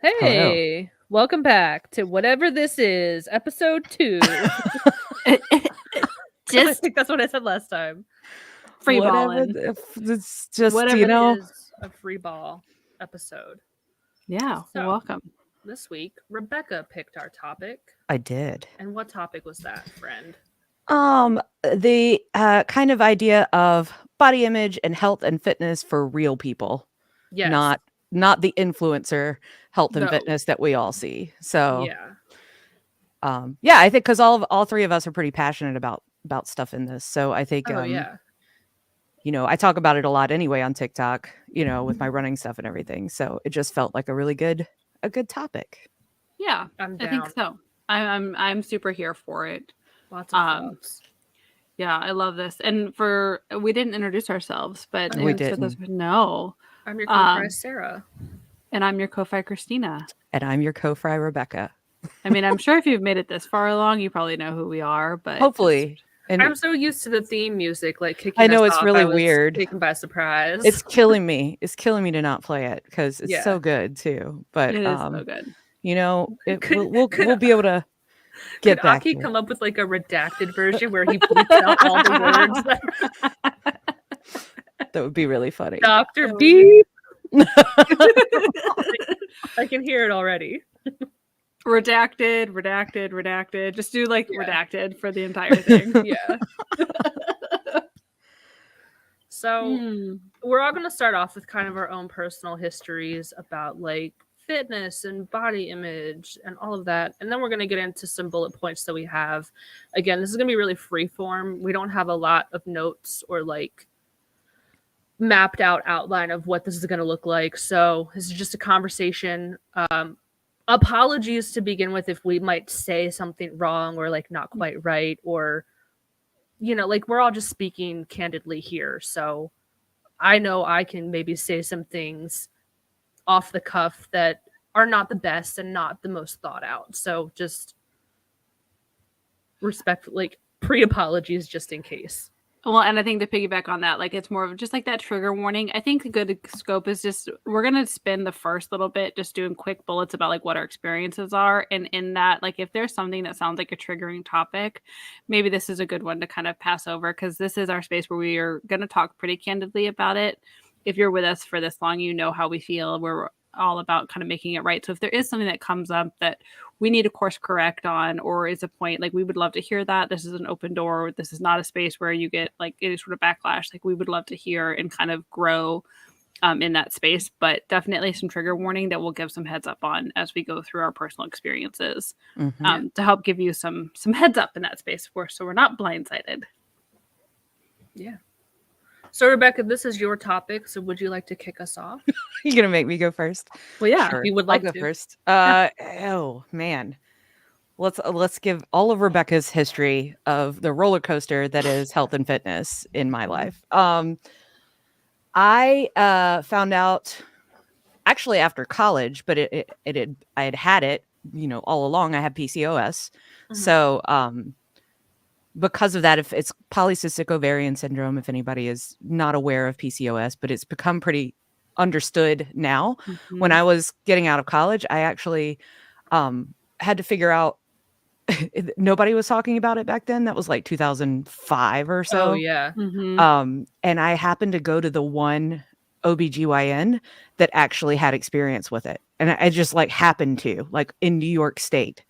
Hello. Hey, welcome back to whatever this is, episode 2. I Just think that's what I said last time. free Whatever. balling. It's just, Whatever it is, a free ball episode. Yeah, So, welcome. this week, Rebecca picked our topic. I did. And what topic was that, friend? The kind of idea of body image and health and fitness for real people, Yes. not the influencer health and No. fitness that we all see. So, Yeah. yeah, I think because all three of us are pretty passionate about stuff in this. So I think, Oh, yeah. I talk about it a lot anyway on TikTok, with my running stuff and everything. So it just felt like a good topic. Yeah, I'm I down. think so. I'm super here for it. Lots of vlogs. Yeah, I love this. And we didn't introduce ourselves, but We for those didn't. who know, I'm your co-prize, Sarah. and I'm your Ko-Fi Christina. And I'm your co-fry Rebecca. I mean, I'm sure if you've made it this far along, you probably know who we are, but Hopefully. And I'm so used to the theme music, like kicking I know us it's off. really I was weird. taken by surprise. It's killing me. It's killing me to not play it because it's Yeah. so good too. But it is so good. we'll be able to get Could back Aki to it. come up with like a redacted version where he bleeps out all the words? That would be really funny. Dr. B. I can hear it already. redacted. Just do like Yeah. redacted for the entire thing. Yeah. So we're all going to start off with kind of our own personal histories about like fitness and body image and all of that. And then we're going to get into some bullet points that we have. Again, this is going to be really free form. We don't have a lot of notes or like mapped out outline of what this is going to look like. So this is just a conversation. Apologies to begin with if we might say something wrong or like not quite right, or like we're all just speaking candidly here. So I know I can maybe say some things off the cuff that are not the best and not the most thought out. So just respect, like pre-apologies just in case. Well, and I think to piggyback on that, like it's more of just like that trigger warning. I think a good scope is just we're gonna spend the first little bit just doing quick bullets about like what our experiences are, and in that, like if there's something that sounds like a triggering topic, maybe this is a good one to kind of pass over because this is our space where we are gonna talk pretty candidly about it. If you're with us for this long, you know how we feel. We're all about kind of making it right. So if there is something that comes up that we need to course correct on or is a point, like we would love to hear that. This is an open door. This is not a space where you get like any sort of backlash. Like we would love to hear and kind of grow in that space, but definitely some trigger warning that we'll give some heads up on as we go through our personal experiences to help give you some heads up in that space so we're not blindsided. Yeah. So Rebecca, this is your topic. So would you like to kick us off? You're gonna make me go first? Well, yeah, Sure. if you would like I'll to. go first. Oh man. Let's give all of Rebecca's history of the roller coaster that is health and fitness in my life. I found out actually after college, but I had it, all along. I had PCOS. So because of that, if it's polycystic ovarian syndrome, if anybody is not aware of PCOS, but it's become pretty understood now. When I was getting out of college, I actually had to figure out nobody was talking about it back then. That was like 2005 or so. Oh yeah. Mm-hmm. And I happened to go to the one OBGYN that actually had experience with it. And I just like happened to, like in New York State.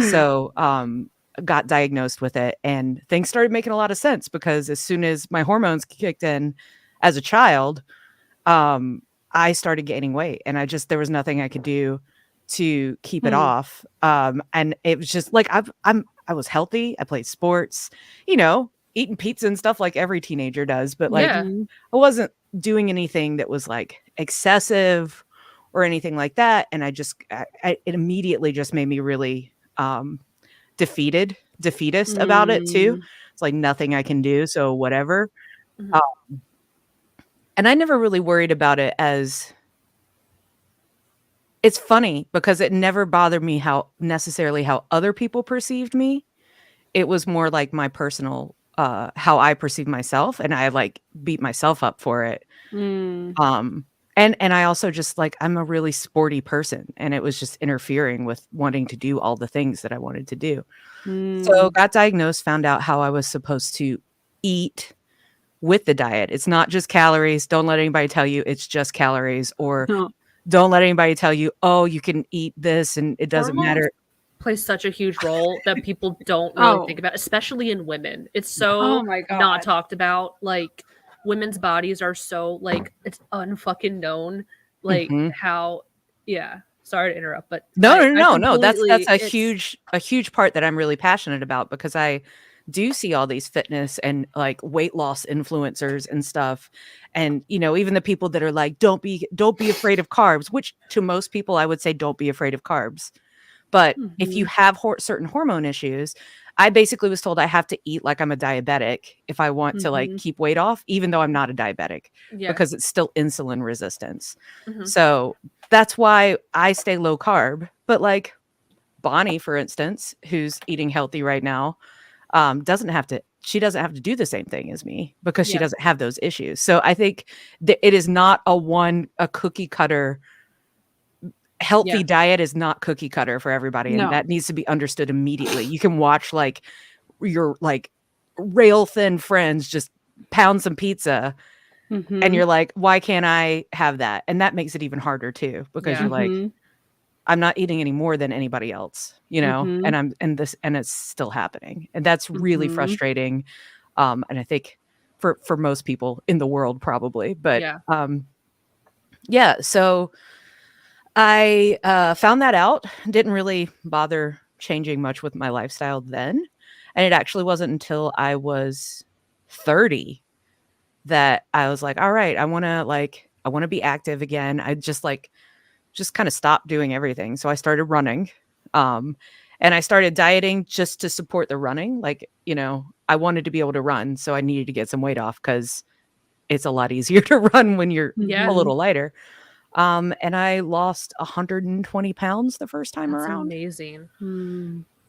So got diagnosed with it and things started making a lot of sense because as soon as my hormones kicked in as a child, I started gaining weight and there was nothing I could do to keep it off. And it was just like, I was healthy. I played sports, eating pizza and stuff like every teenager does. But like, Yeah. I wasn't doing anything that was like excessive or anything like that. And it immediately just made me really, defeatist about it too. It's like nothing I can do. So whatever. And I never really worried about it as it's funny because it never bothered me how other people perceived me. It was more like my personal, how I perceive myself. And I like beat myself up for it. And I also just like I'm a really sporty person, and it was just interfering with wanting to do all the things that I wanted to do. So got diagnosed, found out how I was supposed to eat with the diet. It's not just calories. Don't let anybody tell you it's just calories, or No. don't let anybody tell you, oh, you can eat this and it doesn't Hormones matter. plays such a huge role that people don't really Oh. think about, especially in women. It's Oh so my god. not talked about. Like women's bodies are so like it's unfucking known. Like Mhm. how yeah. Sorry to interrupt, but No, I no. That's completely- a it's- huge part that I'm really passionate about, because I do see all these fitness and like weight loss influencers and stuff. And even the people that are like, don't be afraid of carbs, which to most people I would say don't be afraid of carbs. But if you have certain hormone issues, I basically was told I have to eat like I'm a diabetic if I want to like keep weight off, even though I'm not a diabetic, yeah. because it's still insulin resistance. Mhm. So that's why I stay low carb. But like Bonnie, for instance, who's eating healthy right now, doesn't have to. She doesn't have to do the same thing as me because she Yeah. doesn't have those issues. So I think that it is not a cookie cutter. Healthy Yeah. diet is not cookie cutter for everybody, and No. that needs to be understood immediately. You can watch like your like rail thin friends just pound some pizza, and you're like, why can't I have that? And that makes it even harder too, because Yeah. you're like, I'm not eating any more than anybody else, and it's still happening. And that's really frustrating. And I think for most people in the world probably, but Yeah. so I found that out, didn't really bother changing much with my lifestyle then. And it actually wasn't until I was 30 that I was like, all right, I want to be active again. I just kind of stopped doing everything. So I started running. And I started dieting just to support the running. Like, I wanted to be able to run, so I needed to get some weight off because it's a lot easier to run when you're Yeah. a little lighter. And I lost 120 pounds the first time That's around. amazing.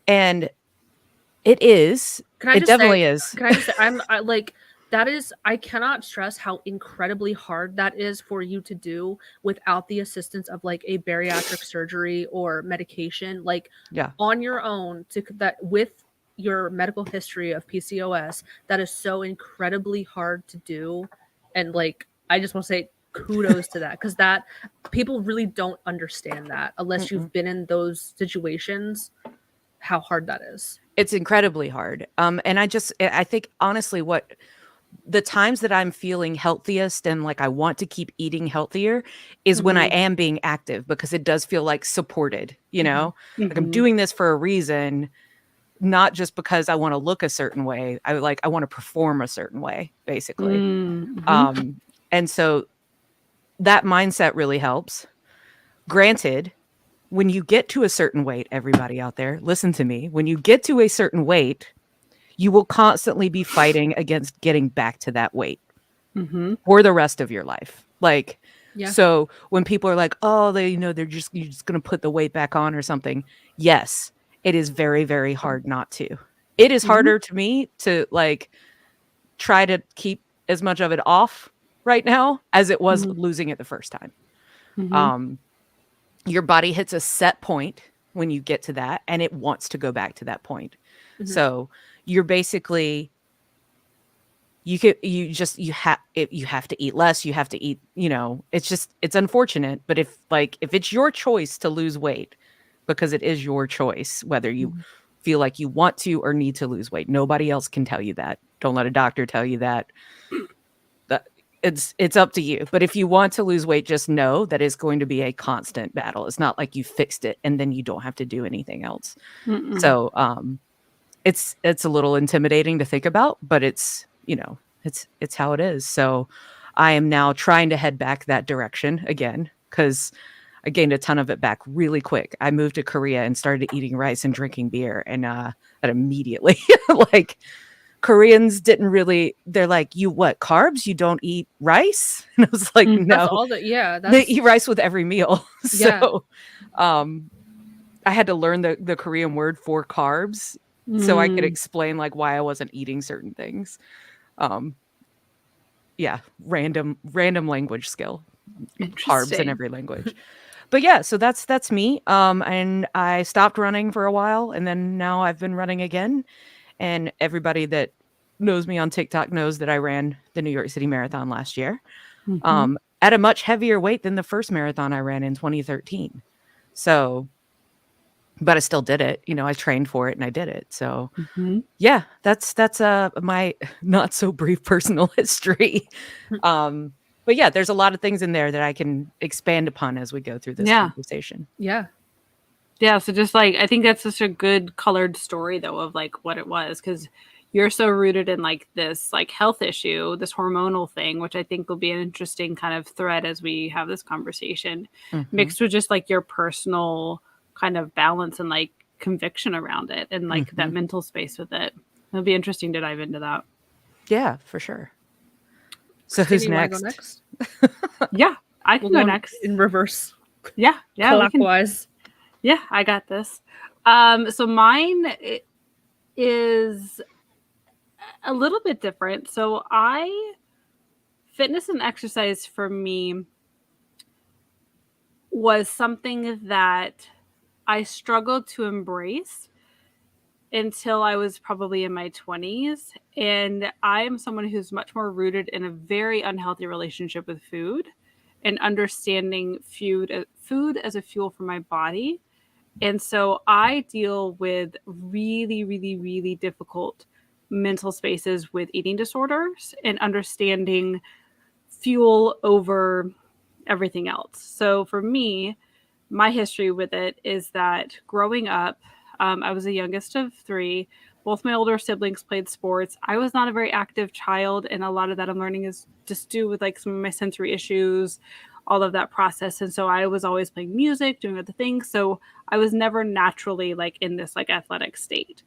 And it is. Can I It just definitely say, is. Can I just say, that is, I cannot stress how incredibly hard that is for you to do without the assistance of like a bariatric surgery or medication, like Yeah. on your own with your medical history of PCOS, that is so incredibly hard to do. And like, I just want to say kudos to that, because that people really don't understand that unless you've been in those situations, how hard that is. It's incredibly hard. And I think honestly, what the times that I'm feeling healthiest and like I want to keep eating healthier is when I am being active, because it does feel like supported, like I'm doing this for a reason, not just because I want to look a certain way. I want to perform a certain way, basically. And so that mindset really helps. Granted, when you get to a certain weight, everybody out there, listen to me. When you get to a certain weight, you will constantly be fighting against getting back to that weight for the rest of your life. Like, so when people are like, oh, you're just going to put the weight back on or something. Yes, it is very, very hard not to. It is harder to me to like try to keep as much of it off right now as it was losing it the first time. Your body hits a set point when you get to that, and it wants to go back to that point. So you're basically, you have to eat less. You have to eat, it's unfortunate, but if it's your choice to lose weight, because it is your choice, whether you feel like you want to or need to lose weight, nobody else can tell you that. Don't let a doctor tell you that. It's up to you. But if you want to lose weight, just know that it's going to be a constant battle. It's not like you fixed it and then you don't have to do anything else. So it's a little intimidating to think about, but it's how it is. So I am now trying to head back that direction again, because I gained a ton of it back really quick. I moved to Korea and started eating rice and drinking beer, and that immediately like Koreans didn't really, they're like, you what, carbs? You don't eat rice? And I was like, no. That's all that, They eat rice with every meal. Yeah. So I had to learn the Korean word for carbs so I could explain like why I wasn't eating certain things. Random language skill. carbs in Interesting. every language. But yeah, so that's me. And I stopped running for a while, and then now I've been running again. And everybody that knows me on TikTok knows that I ran the New York City Marathon last year, Mhm. at a much heavier weight than the first marathon I ran in 2013. So, but I still did it. You know, I trained for it and I did it. So, Mhm. yeah, that's my not so brief personal history. Um, but yeah, there's a lot of things in there that I can expand upon as we go through this Yeah. conversation. Yeah. Yeah, so just like I think that's such a good colored story though of like what it was, because you're so rooted in like this like health issue, this hormonal thing, which I think will be an interesting kind of thread as we have this conversation, Mhm, mixed with just like your personal kind of balance and like conviction around it and like that mhm. mental space with it. It'll be interesting to dive into that. Yeah, for sure. So Christina, who's you want to go next? next? Yeah, I We'll can go go next. in reverse, Yeah, we can. clockwise. Yeah, I got this. So mine is a little bit different. So fitness and exercise for me was something that I struggled to embrace until I was probably in my 20s. And I am someone who's much more rooted in a very unhealthy relationship with food and understanding food as a fuel for my body. And so I deal with really, really, really difficult mental spaces with eating disorders and understanding fuel over everything else. So for me, my history with it is that growing up, I was the youngest of three. Both my older siblings played sports. I was not a very active child, and a lot of that I'm learning is just due with like some of my sensory issues, all of that process. And so I was always playing music, doing other things. So I was never naturally like in this like athletic state.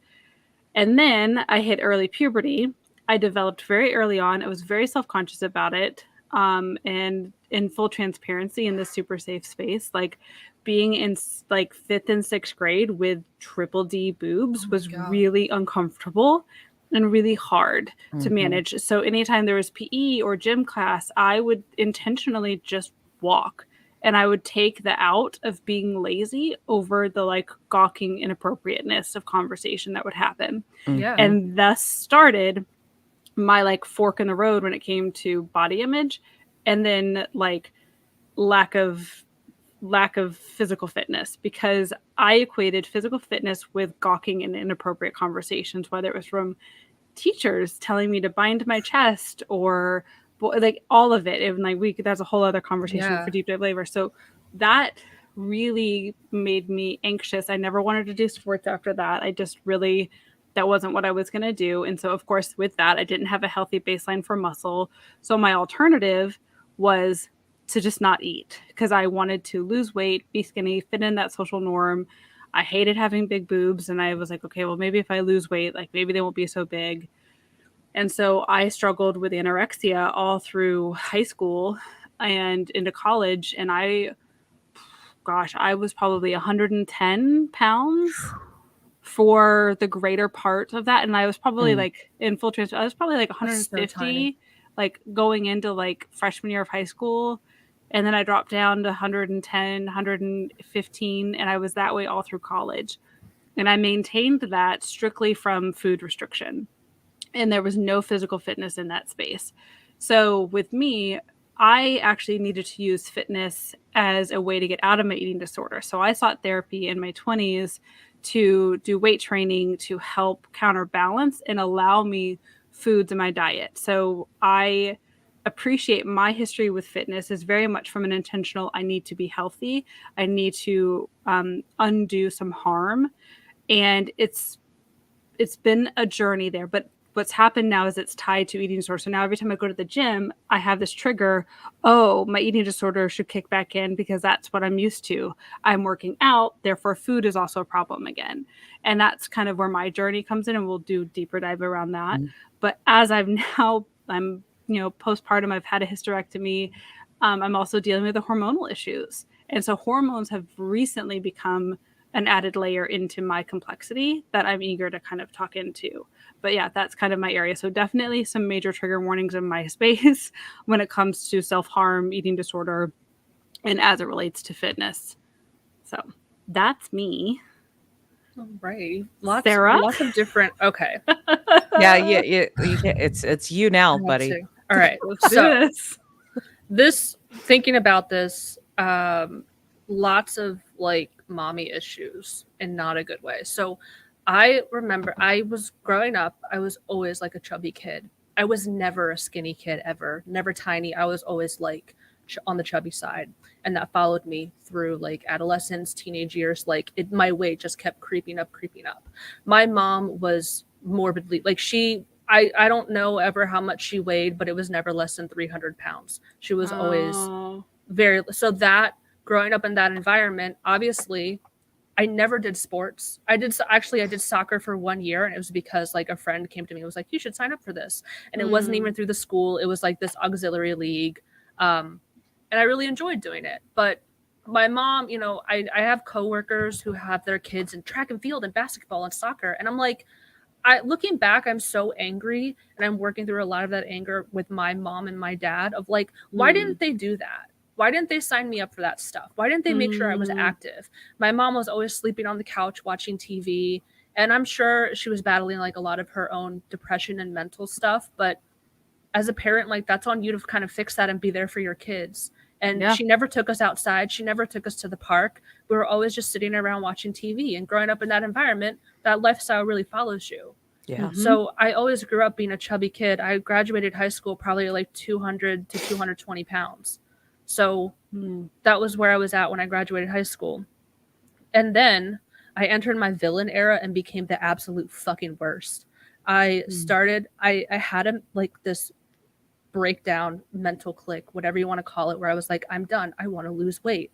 And then I hit early puberty. I developed very early on. I was very self conscious about it. And in full transparency in this super safe space, like being in like fifth and sixth grade with triple D boobs was really uncomfortable and really hard to Mhm, manage. So anytime there was PE or gym class, I would intentionally just walk and I would take the out of being lazy over the like gawking inappropriateness of conversation that would happen. Yeah. mhm. And thus started my like fork in the road when it came to body image and then like lack of physical fitness, because I equated physical fitness with gawking in inappropriate conversations, whether it was from teachers telling me to bind my chest or like all of it. And like that's a whole other conversation Yeah. for deep dive labor. So that really made me anxious. I never wanted to do sports after that. I just really that wasn't what I was going to do. And so of course with that I didn't have a healthy baseline for muscle. So my alternative was to just not eat because I wanted to lose weight, be skinny, fit in that social norm. I hated having big boobs and I was like, okay, well maybe if I lose weight, like maybe they won't be so big. And so I struggled with anorexia all through high school and into college. And I was probably 110 pounds for the greater part of that. And I was probably Mm. like in full transfer, I was probably like That's so tiny. 150, like going into like freshman year of high school. And then I dropped down to 110, 115, and I was that way all through college. And I maintained that strictly from food restriction, and there was no physical fitness in that space. So with me, I actually needed to use fitness as a way to get out of my eating disorder. So I sought therapy in my 20s to do weight training to help counterbalance and allow me foods in my diet. So I appreciate my history with fitness is very much from an intentional I need to be healthy. I need to undo some harm. And it's been a journey there, but what's happened now is it's tied to eating disorder. So now every time I go to the gym, I have this trigger. Oh, my eating disorder should kick back in because that's what I'm used to. I'm working out, therefore food is also a problem again. And that's kind of where my journey comes in, and we'll do deeper dive around that. Mm. But as I'm postpartum, I've had a hysterectomy. I'm also dealing with the hormonal issues. And so hormones have recently become an added layer into my complexity that I'm eager to kind of talk into. But yeah, that's kind of my area. So definitely some major trigger warnings in my space when it comes to self-harm, eating disorder, and as it relates to fitness. So that's me. All right. Sarah? Lots of different. Okay. Yeah, you can't, it's you now, I have buddy. to. All right. Let's do So this. thinking about this, lots of like mommy issues in not a good way. So I remember I was growing up, I was always like a chubby kid. I was never a skinny kid ever, never tiny. I was always like on the chubby side. And that followed me through like adolescence, teenage years. Like my weight just kept creeping up, creeping up. My mom was morbidly like I don't know ever how much she weighed, but it was never less than 300 pounds. She was always very, so that growing up in that environment, obviously I never did sports. I did soccer for 1 year, and it was because like a friend came to me and was like, you should sign up for this. And it wasn't even through the school. It was like this auxiliary league. And I really enjoyed doing it. But my mom, you know, I have coworkers who have their kids in track and field and basketball and soccer. And I'm like, looking back, I'm so angry, and I'm working through a lot of that anger with my mom and my dad of like, why didn't they do that? Why didn't they sign me up for that stuff? Why didn't they make sure I was active? My mom was always sleeping on the couch watching TV, and I'm sure she was battling like a lot of her own depression and mental stuff. But as a parent, like that's on you to kind of fix that and be there for your kids. And she never took us outside. She never took us to the park. We were always just sitting around watching TV, and growing up in that environment, that lifestyle really follows you. Yeah. So I always grew up being a chubby kid. I graduated high school probably like 200 to 220 pounds. So that was where I was at when I graduated high school. And then I entered my villain era and became the absolute fucking worst. I had like this breakdown, mental click, whatever you want to call it, where I was like, I'm done. I want to lose weight.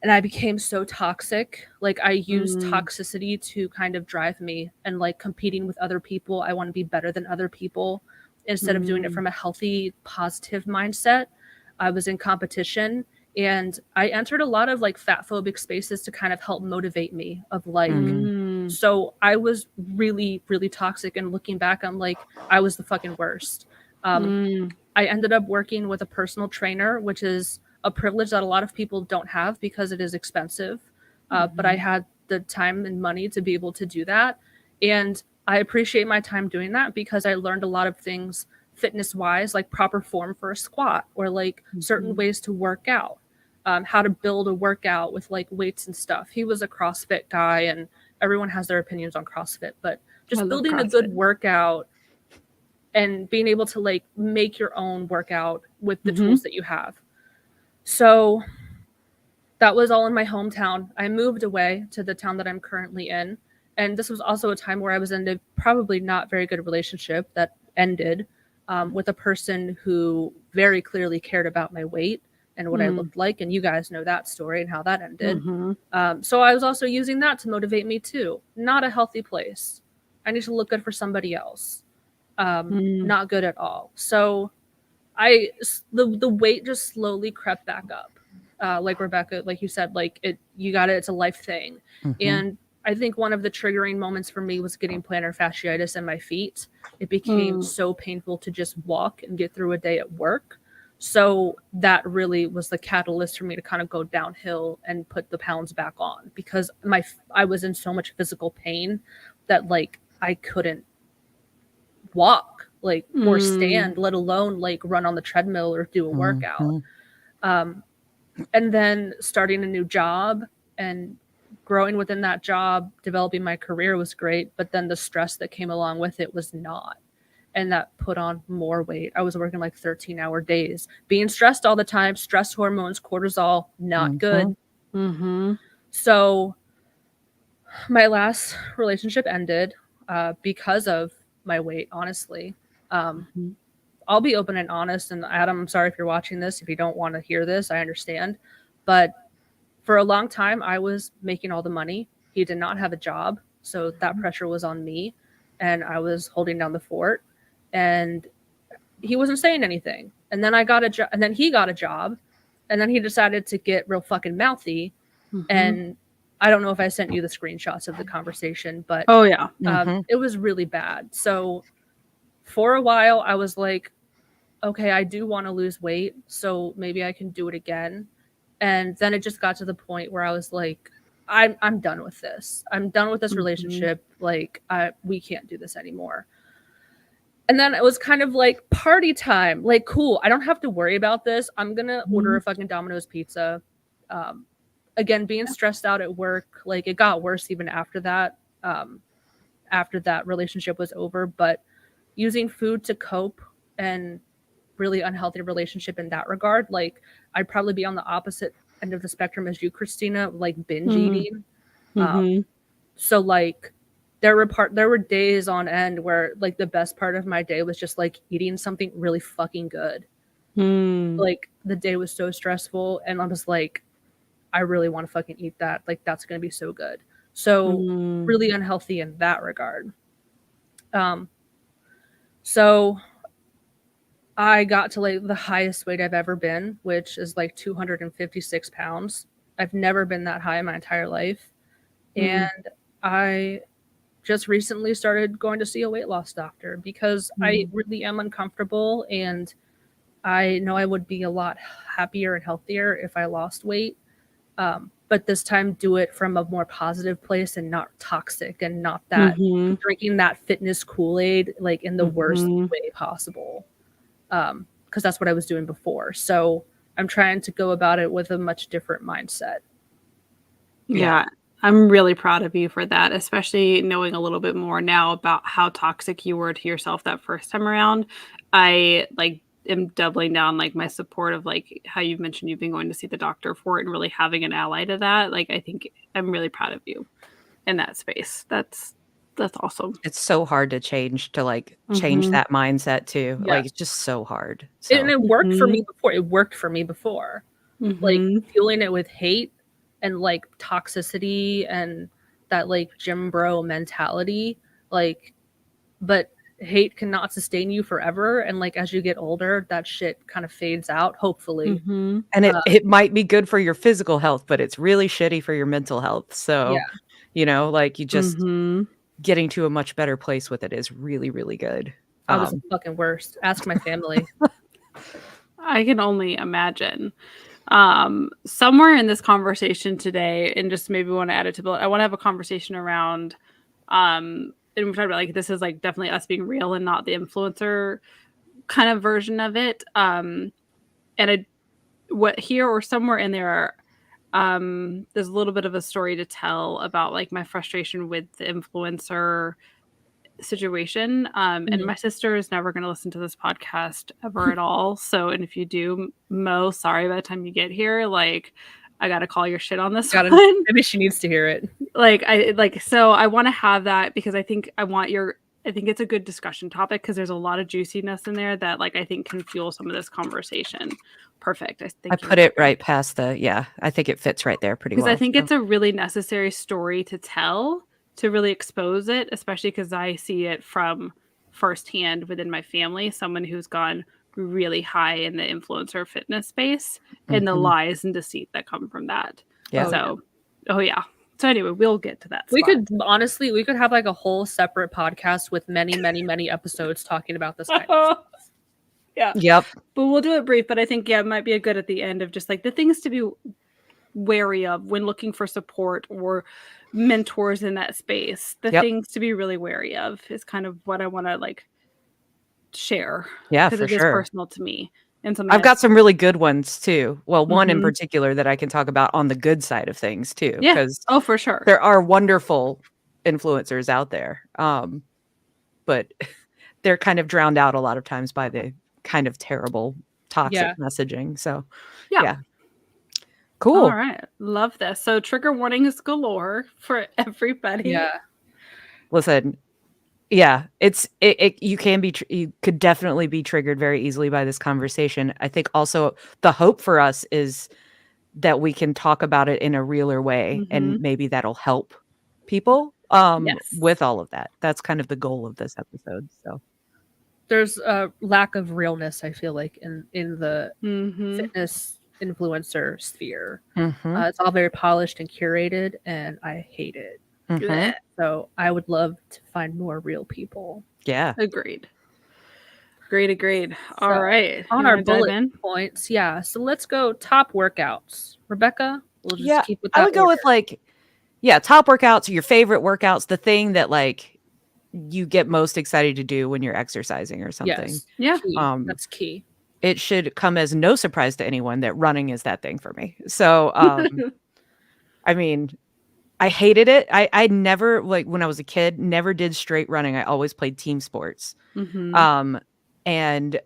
And I became so toxic. Like I used toxicity to kind of drive me, and like competing with other people. I want to be better than other people instead of doing it from a healthy, positive mindset. I was in competition, and I entered a lot of like fat phobic spaces to kind of help motivate me of like, so I was really, really toxic. And looking back, I'm like, I was the fucking worst. I ended up working with a personal trainer, which is a privilege that a lot of people don't have because it is expensive. But I had the time and money to be able to do that. And I appreciate my time doing that because I learned a lot of things fitness wise, like proper form for a squat, or like certain ways to work out, how to build a workout with like weights and stuff. He was a CrossFit guy, and everyone has their opinions on CrossFit, but just building a good workout and being able to like make your own workout with the tools that you have. So that was all in my hometown. I moved away to the town that I'm currently in. And this was also a time where I was in a probably not very good relationship that ended with a person who very clearly cared about my weight and what I looked like. And you guys know that story and how that ended. So I was also using that to motivate me too. Not a healthy place. I need to look good for somebody else. Not good at all. So the weight just slowly crept back up. Like Rebecca, like you said, like it's a life thing. And I think one of the triggering moments for me was getting plantar fasciitis in my feet. It became so painful to just walk and get through a day at work. So that really was the catalyst for me to kind of go downhill and put the pounds back on, because I was in so much physical pain that like I couldn't walk like or stand, let alone like run on the treadmill or do a workout. And then starting a new job and growing within that job, developing my career was great, but then the stress that came along with it was not. And that put on more weight. I was working like 13-hour days, being stressed all the time, stress hormones, cortisol, not good. So my last relationship ended because of my weight, honestly. I'll be open and honest. And Adam, I'm sorry if you're watching this. If you don't want to hear this, I understand. But for a long time, I was making all the money. He did not have a job. So that pressure was on me. And I was holding down the fort. And he wasn't saying anything. And then I got a job. And then he got a job. And then he decided to get real fucking mouthy and I don't know if I sent you the screenshots of the conversation, but Oh yeah. Mhm. it was really bad. So for a while, I was like, okay, I do want to lose weight, so maybe I can do it again. And then it just got to the point where I was like, I'm done with this. I'm done with this Mhm. relationship. Like, we can't do this anymore. And then it was kind of like party time. Like, cool. I don't have to worry about this. I'm gonna order a fucking Domino's pizza. Again, being stressed out at work, like it got worse even after that. After that relationship was over, but using food to cope and really unhealthy relationship in that regard, like I'd probably be on the opposite end of the spectrum as you, Christina, like binge Mhm. eating. Mhm. So like there were days on end where like the best part of my day was just like eating something really fucking good. Mm. Like the day was so stressful and I was like, I really want to fucking eat that. Like that's gonna be so good. So Mm. really unhealthy in that regard. So I got to like the highest weight I've ever been, which is like 256 pounds. I've never been that high in my entire life. Mhm. And I just recently started going to see a weight loss doctor because I really am uncomfortable and I know I would be a lot happier and healthier if I lost weight. But this time do it from a more positive place and not toxic and not that Mhm. drinking that fitness Kool-Aid like in the worst Mhm. way possible. Because that's what I was doing before. So I'm trying to go about it with a much different mindset. Yeah. I'm really proud of you for that, especially knowing a little bit more now about how toxic you were to yourself that first time around. I like am doubling down like my support of like how you've mentioned you've been going to see the doctor for it and really having an ally to that. Like I think I'm really proud of you in that space. That's awesome. It's so hard to change Mhm. that mindset too. Yeah. Like it's just so hard. And So it worked for me Mhm. before. It worked for me before. Like Mhm. fueling it with hate and like toxicity and that like gym bro mentality. Like, but hate cannot sustain you forever. And like as you get older, that shit kind of fades out, hopefully. Mhm. and it might be good for your physical health, but it's really shitty for your mental health. Yeah. So, like you just Mhm. getting to a much better place with it is really, really good. I was the fucking worst. Ask my family. I can only imagine. Somewhere in this conversation today, and just maybe want to add it to I want to have a conversation around, and we've talked about like this is like definitely us being real and not the influencer kind of version of it. And what here or somewhere in there, there's a little bit of a story to tell about like my frustration with the influencer situation. And my sister is never going to listen to this podcast ever at all. So, and if you do, Mo, sorry, by the time you get here, like, I got to call your shit on this one. Maybe she needs to hear it. So I want to have that because I think I think it's a good discussion topic because there's a lot of juiciness in there that like I think can fuel some of this conversation. Perfect. I put it right past I think it fits right there pretty well. Because I think So. it's a really necessary story to tell to really expose it, especially because I see it from firsthand within my family, someone who's gone really high in the influencer fitness space and the Mhm. lies and deceit that come from that. Yeah. So, yeah. So anyway, we'll get to that. We spot. could honestly, we could have like a whole separate podcast with many, many, many episodes talking about this kind of stuff. Yeah. Yep. But we'll do it brief. But I think, it might be a good at the end of just like the things to be wary of when looking for support or mentors in that space. The Yep. things to be really wary of is kind of what I want to like share. Yeah, Because for it is sure. personal to me. And something I've got some really good ones too. Well, one in Mhm. particular that I can talk about on the good side of things too, Yeah. because Oh, for sure. there are wonderful influencers out there. But they're kind of drowned out a lot of times by the kind of terrible toxic messaging. So Yeah. Cool. All right. Love this. So trigger warnings galore for everybody. Yeah. Listen, yeah, you could definitely be triggered very easily by this conversation. I think also the hope for us is that we can talk about it in a realer way, and Mhm. maybe that'll help people Yes. with all of that. That's kind of the goal of this episode. So There's a lack of realness, I feel like, in the Mhm. fitness influencer sphere. Mhm, It's all very polished and curated, and I hate it. mhm. So I would love to find more real people. Yeah. Agreed. Agreed. All So, right. on You our wanna dive bullet in? points, yeah. So let's go top workouts. Rebecca, we'll just Yeah, keep with I that would go order. with like, yeah, top workouts, your favorite workouts, the thing that like you get most excited to do when you're exercising or something. Yes. Yeah. Key. Um, That's key. it should come as no surprise to anyone that running is that thing for me. So, I mean, I hated it. I never like when I was a kid, never did straight running. I always played team sports. Mhm. And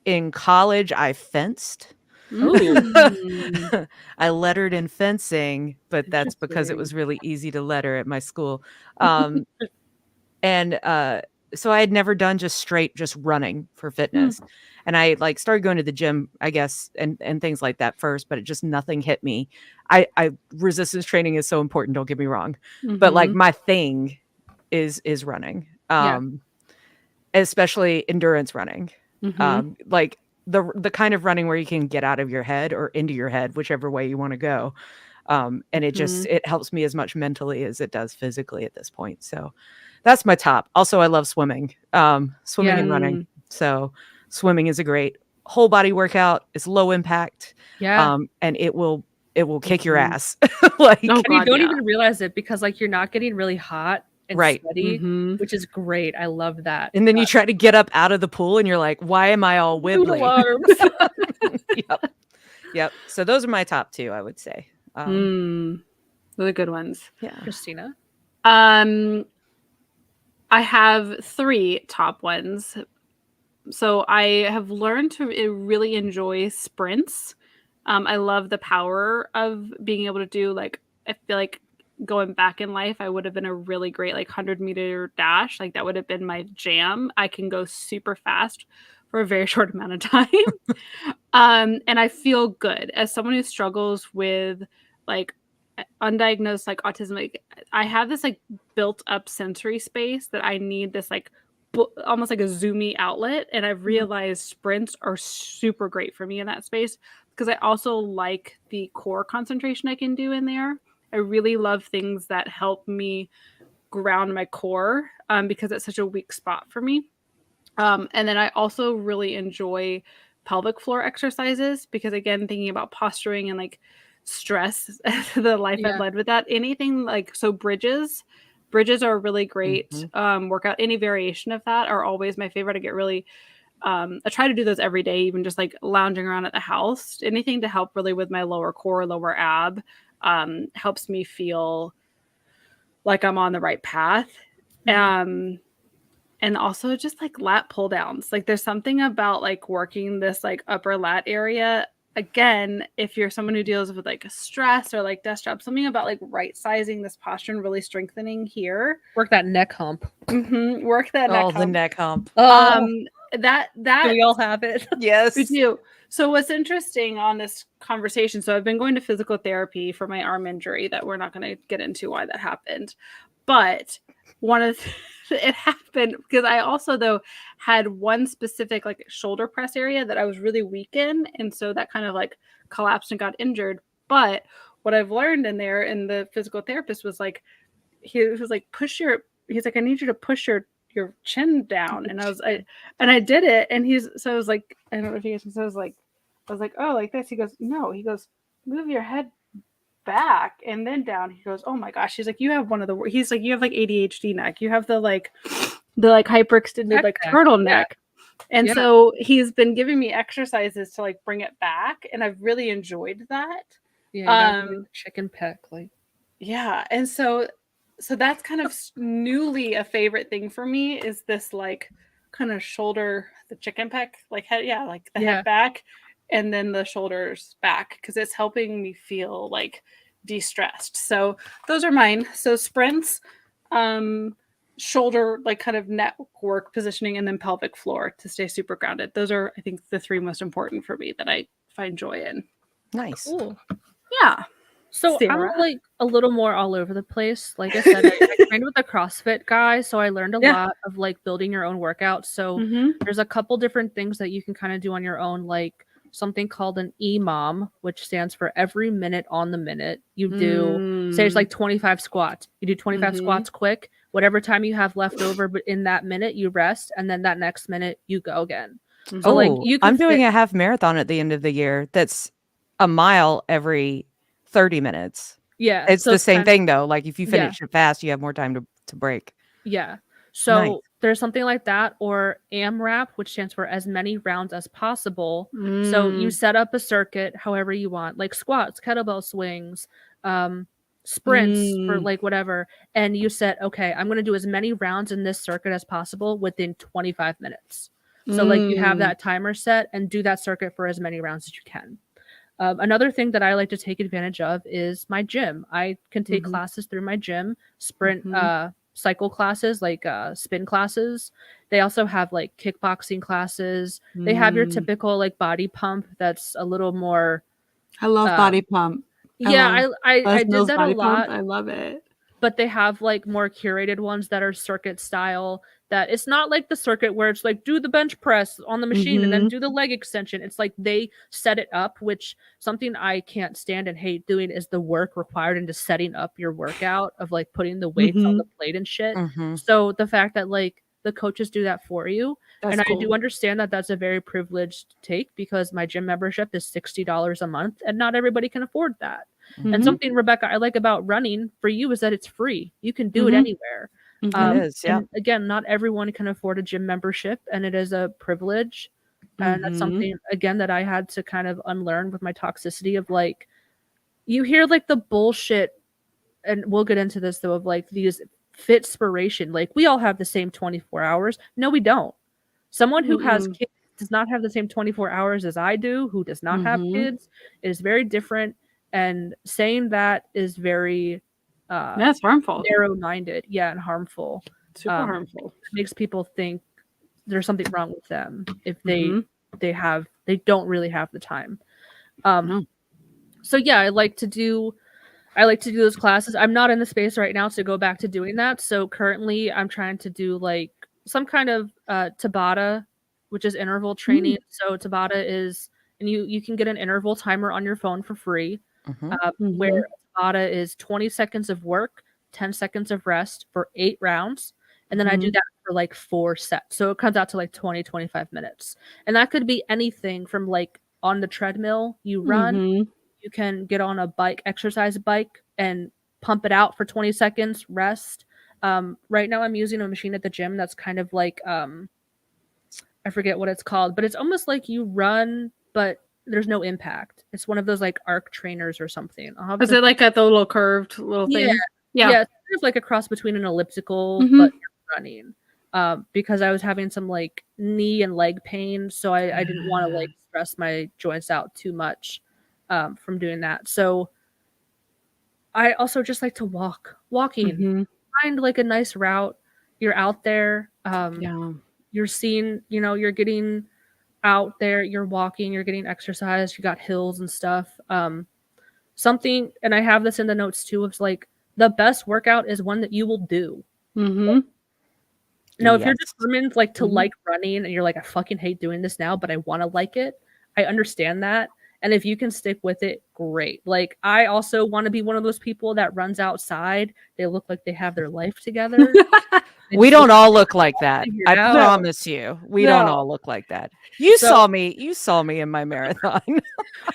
in college, I fenced. Mm. I lettered in fencing, but that's because it Interesting. was really easy to letter at my school. Um, and so I had never done just running for fitness. And I like started going to the gym, I guess, and things like that first, but it just nothing hit me. I resistance training is so important, don't get me wrong. But like Mhm. my thing is running. Yeah. Especially endurance running. Mhm. Like the kind of running where you can get out of your head or into your head, whichever way you want to go. And it just Mhm. it helps me as much mentally as it does physically at this point. So that's my top. Also, I love swimming. Swimming and running. Mm. So swimming is a great whole body workout. It's low impact. Yeah. And it will kick your Mhm. ass. Like Oh And you god, don't yeah. even realize it because like you're not getting really hot and Right. sweaty, Mhm. which is great. I love that. and then you try to get up out of the pool and you're like, why am I all Noodle wibbly? arms. Yep. Yep. So those are my top two, I would say. Those are good ones. Yeah. Christina. I have 3 top ones. So I have learned to really enjoy sprints. I love the power of being able to do like I feel like going back in life, I would have been a really great like 100-meter dash. Like that would have been my jam. I can go super fast for a very short amount of time. And I feel good as someone who struggles with like undiagnosed like autism. Like I have this like built up sensory space that I need this like almost like a zoomy outlet, and I've realized sprints are super great for me in that space because I also like the core concentration I can do in there. I really love things that help me ground my core because it's such a weak spot for me. And then I also really enjoy pelvic floor exercises because, again, thinking about posturing and like stress, the life I've Yeah. led with that, anything like so bridges are a really great workout. Any variation of that are always my favorite. I get really, I try to do those every day, even just like lounging around at the house. Anything to help really with my lower core, lower ab helps me feel like I'm on the right path. And also just like lat pull downs. Like there's something about like working this like upper lat area. Again, if you're someone who deals with like stress or like desk job, something about like right sizing this posture and really strengthening here. Work that neck hump. Work that neck Oh, the hump. neck hump. That Do we all have it? Yes. we do. So what's interesting on this conversation, so I've been going to physical therapy for my arm injury that we're not going to get into why that happened. But one of it happened because I also though had one specific like shoulder press area that I was really weak in, and so that kind of like collapsed and got injured. But what I've learned in there, and the physical therapist was like, he was like, he's like, I need you to push your chin down, and I did it, and I was like, I don't know if you guys, so I was like, oh, like this. He goes, no, he goes, move your head back and then down. He goes, oh my gosh. He's like, you have one of the, he's like, you have like ADHD neck. You have the like hyperextended like turtleneck. Yeah. And so he's been giving me exercises to like bring it back, and I've really enjoyed that. Yeah, chicken peck, like yeah. And so that's kind of newly a favorite thing for me is this like kind of shoulder, the chicken peck, like head, like the head back, and then the shoulders back because it's helping me feel like de-stressed. So those are mine. So sprints, shoulder, like kind of neck work positioning, and then pelvic floor to stay super grounded. Those are, I think, the 3 most important for me that I find joy in. Nice. Cool. Yeah. So Sarah? I'm like a little more all over the place. Like I said, I trained with a CrossFit guy, so I learned a lot of like building your own workouts. So there's a couple different things that you can kind of do on your own, like something called an EMOM, which stands for every minute on the minute. You do, say it's like 25 squats. You do 25 squats quick, whatever time you have left over, but in that minute you rest, and then that next minute you go again. So like you can I'm doing a half marathon at the end of the year. That's a mile every 30 minutes. Yeah. It's so the same kind- thing though. Like if you finish it fast, you have more time to break. Yeah. So Nice. there's something like that, or AMRAP, which stands for as many rounds as possible. So you set up a circuit however you want, like squats, kettlebell swings, sprints for like whatever. And you set, okay, I'm going to do as many rounds in this circuit as possible within 25 minutes. So like you have that timer set and do that circuit for as many rounds as you can. Another thing that I like to take advantage of is my gym. I can take classes through my gym, sprint cycle classes, like spin classes. They also have like kickboxing classes. They have your typical like body pump that's a little more. I love body pump. I did that a lot. I love it. But they have like more curated ones that are circuit style, that it's not like the circuit where it's like do the bench press on the machine and then do the leg extension. It's like they set it up, which something I can't stand and hate doing is the work required into setting up your workout of like putting the weights on the plate and shit. So the fact that like the coaches do that for you, That's and cool. I do understand that that's a very privileged take, because my gym membership is $60 a month and not everybody can afford that. And something, Rebecca, I like about running for you is that it's free. You can do it anywhere. It is, yeah. And again, not everyone can afford a gym membership, and it is a privilege. And that's something, again, that I had to kind of unlearn with my toxicity of like, you hear like the bullshit, and we'll get into this though, of like these fitspiration. Like we all have the same 24 hours. No, we don't. Someone who has kids does not have the same 24 hours as I do, who does not have kids. It is very different. And saying that is very that's harmful. narrow-minded, and harmful. Super harmful. It makes people think there's something wrong with them if they don't really have the time. So yeah, I like to do those classes. I'm not in the space right now to go back to doing that. So currently I'm trying to do like some kind of Tabata, which is interval training. So Tabata is, and you can get an interval timer on your phone for free. Where Tabata is 20 seconds of work, 10 seconds of rest for 8 rounds. And then I do that for like 4 sets. So it comes out to like 20, 25 minutes. And that could be anything from like on the treadmill, you run, you can get on a bike, exercise bike, and pump it out for 20 seconds, rest. Right now I'm using a machine at the gym that's kind of like, I forget what it's called, but it's almost like you run, but there's no impact. It's one of those like arc trainers or something. Is it like the little curved little thing? Yeah. It's kind of like a cross between an elliptical, but you're running. Because I was having some like knee and leg pain, so I didn't want to like stress my joints out too much from doing that. So I also just like to walking. Find like a nice route. You're out there. You're seeing, you're getting out there, you're walking, you're getting exercise, you got hills and stuff. Something, and I have this in the notes too, of like the best workout is one that you will do. Now, if you're determined like to like running and you're like, I fucking hate doing this now, but I want to like it, I understand that. And if you can stick with it, great. Like I also want to be one of those people that runs outside. They look like they have their life together. We don't all look like that. I promise you. We don't all look like that. You saw me in my marathon.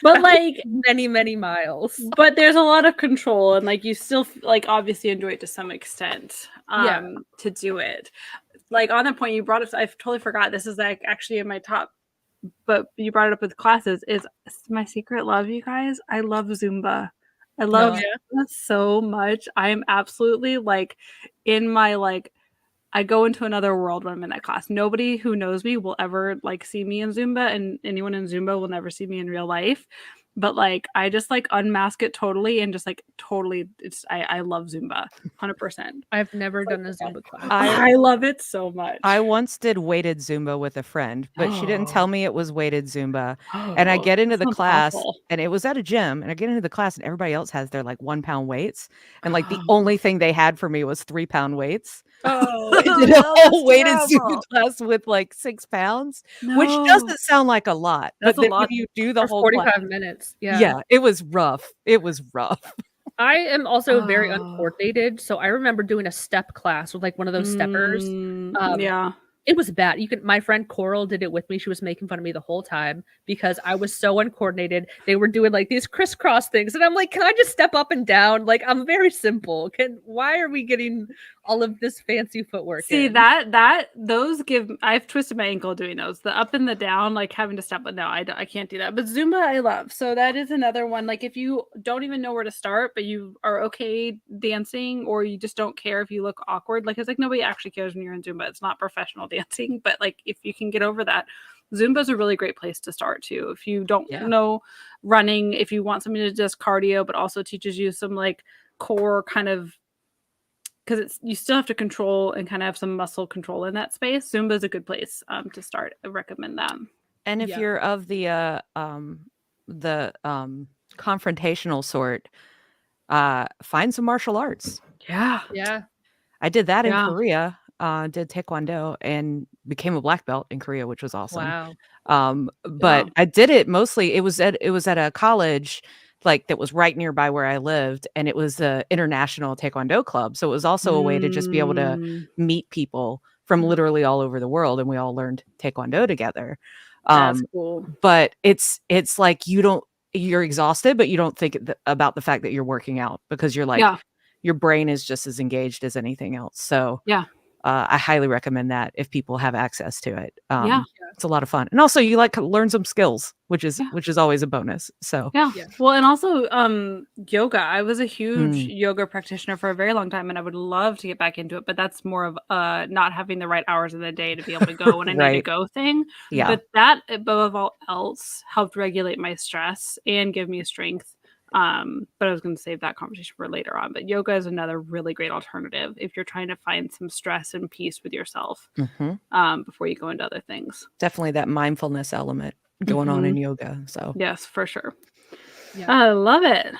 But like many, many miles. But there's a lot of control, and like you still like obviously enjoy it to some extent to do it. Like on the point you brought up, I totally forgot. This is like actually in my top, but you brought it up with classes. Is my secret love, you guys? I love Zumba. I love Zumba so much. I am absolutely like in my like. I go into another world when I'm in that class. Nobody who knows me will ever like see me in Zumba, and anyone in Zumba will never see me in real life. but like I just like unmask it totally and just like totally I love Zumba 100%. I've never done a Zumba class. I love it so much. I once did weighted Zumba with a friend, but she didn't tell me it was weighted Zumba. And I get into that the sounds class, awful. and it was at a gym, and I get into the class, and everybody else has their like 1-pound weights. And like the only thing they had for me was 3-pound weights. Oh, I did a whole weighted Zumba class with like 6 pounds, which doesn't sound like a lot, That's but a then lot when you do the for whole 45 class, minutes. yeah, it was rough. It was rough. I am also very Oh. uncoordinated, so I remember doing a step class with like one of those steppers. Yeah. It was bad. My friend Coral did it with me. She was making fun of me the whole time because I was so uncoordinated. They were doing like these crisscross things, and I'm like, can I just step up and down? Like, I'm very simple. Why are we getting all of this fancy footwork? See in? those give. I've twisted my ankle doing those. The up and the down, like having to step. But no, I can't do that. But Zumba, I love. So that is another one. Like if you don't even know where to start, but you are okay dancing, or you just don't care if you look awkward. Like it's like nobody actually cares when you're in Zumba. It's not professional dancing, but like if you can get over that, Zumba's a really great place to start too. If you don't know running, if you want something to just cardio, but also teaches you some like core kind of, because it's you still have to control and kind of have some muscle control in that space. Zumba is a good place to start. I recommend that. And if you're of the confrontational sort, find some martial arts. Yeah. I did that in Korea. Did Taekwondo and became a black belt in Korea, which was awesome. Wow. But I did it mostly. It was at a college like that was right nearby where I lived, and it was the International Taekwondo Club. So it was also a way to just be able to meet people from literally all over the world, and we all learned Taekwondo together. That's cool. But it's like you're exhausted, but you don't think about the fact that you're working out because you're like your brain is just as engaged as anything else. So I highly recommend that if people have access to it. It's a lot of fun, and also you like learn some skills, which is always a bonus. So well, and also yoga. I was a huge yoga practitioner for a very long time, and I would love to get back into it, but that's more of not having the right hours of the day to be able to go when I need to go thing. But that above all else helped regulate my stress and give me strength. But I was going to save that conversation for later on. But yoga is another really great alternative if you're trying to find some stress and peace with yourself before you go into other things. Definitely that mindfulness element going on in yoga. So yes, for sure. I love it.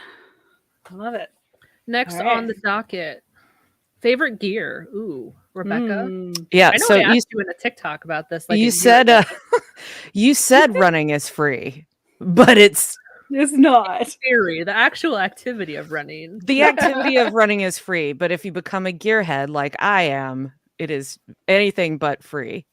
I love it. Next on the docket, favorite gear. Ooh, Rebecca. Yeah, I know so I asked you in a TikTok about this. Like you said you said running is free, but it's not theory. The actual activity of running. The activity of running is free, but if you become a gearhead like I am, it is anything but free.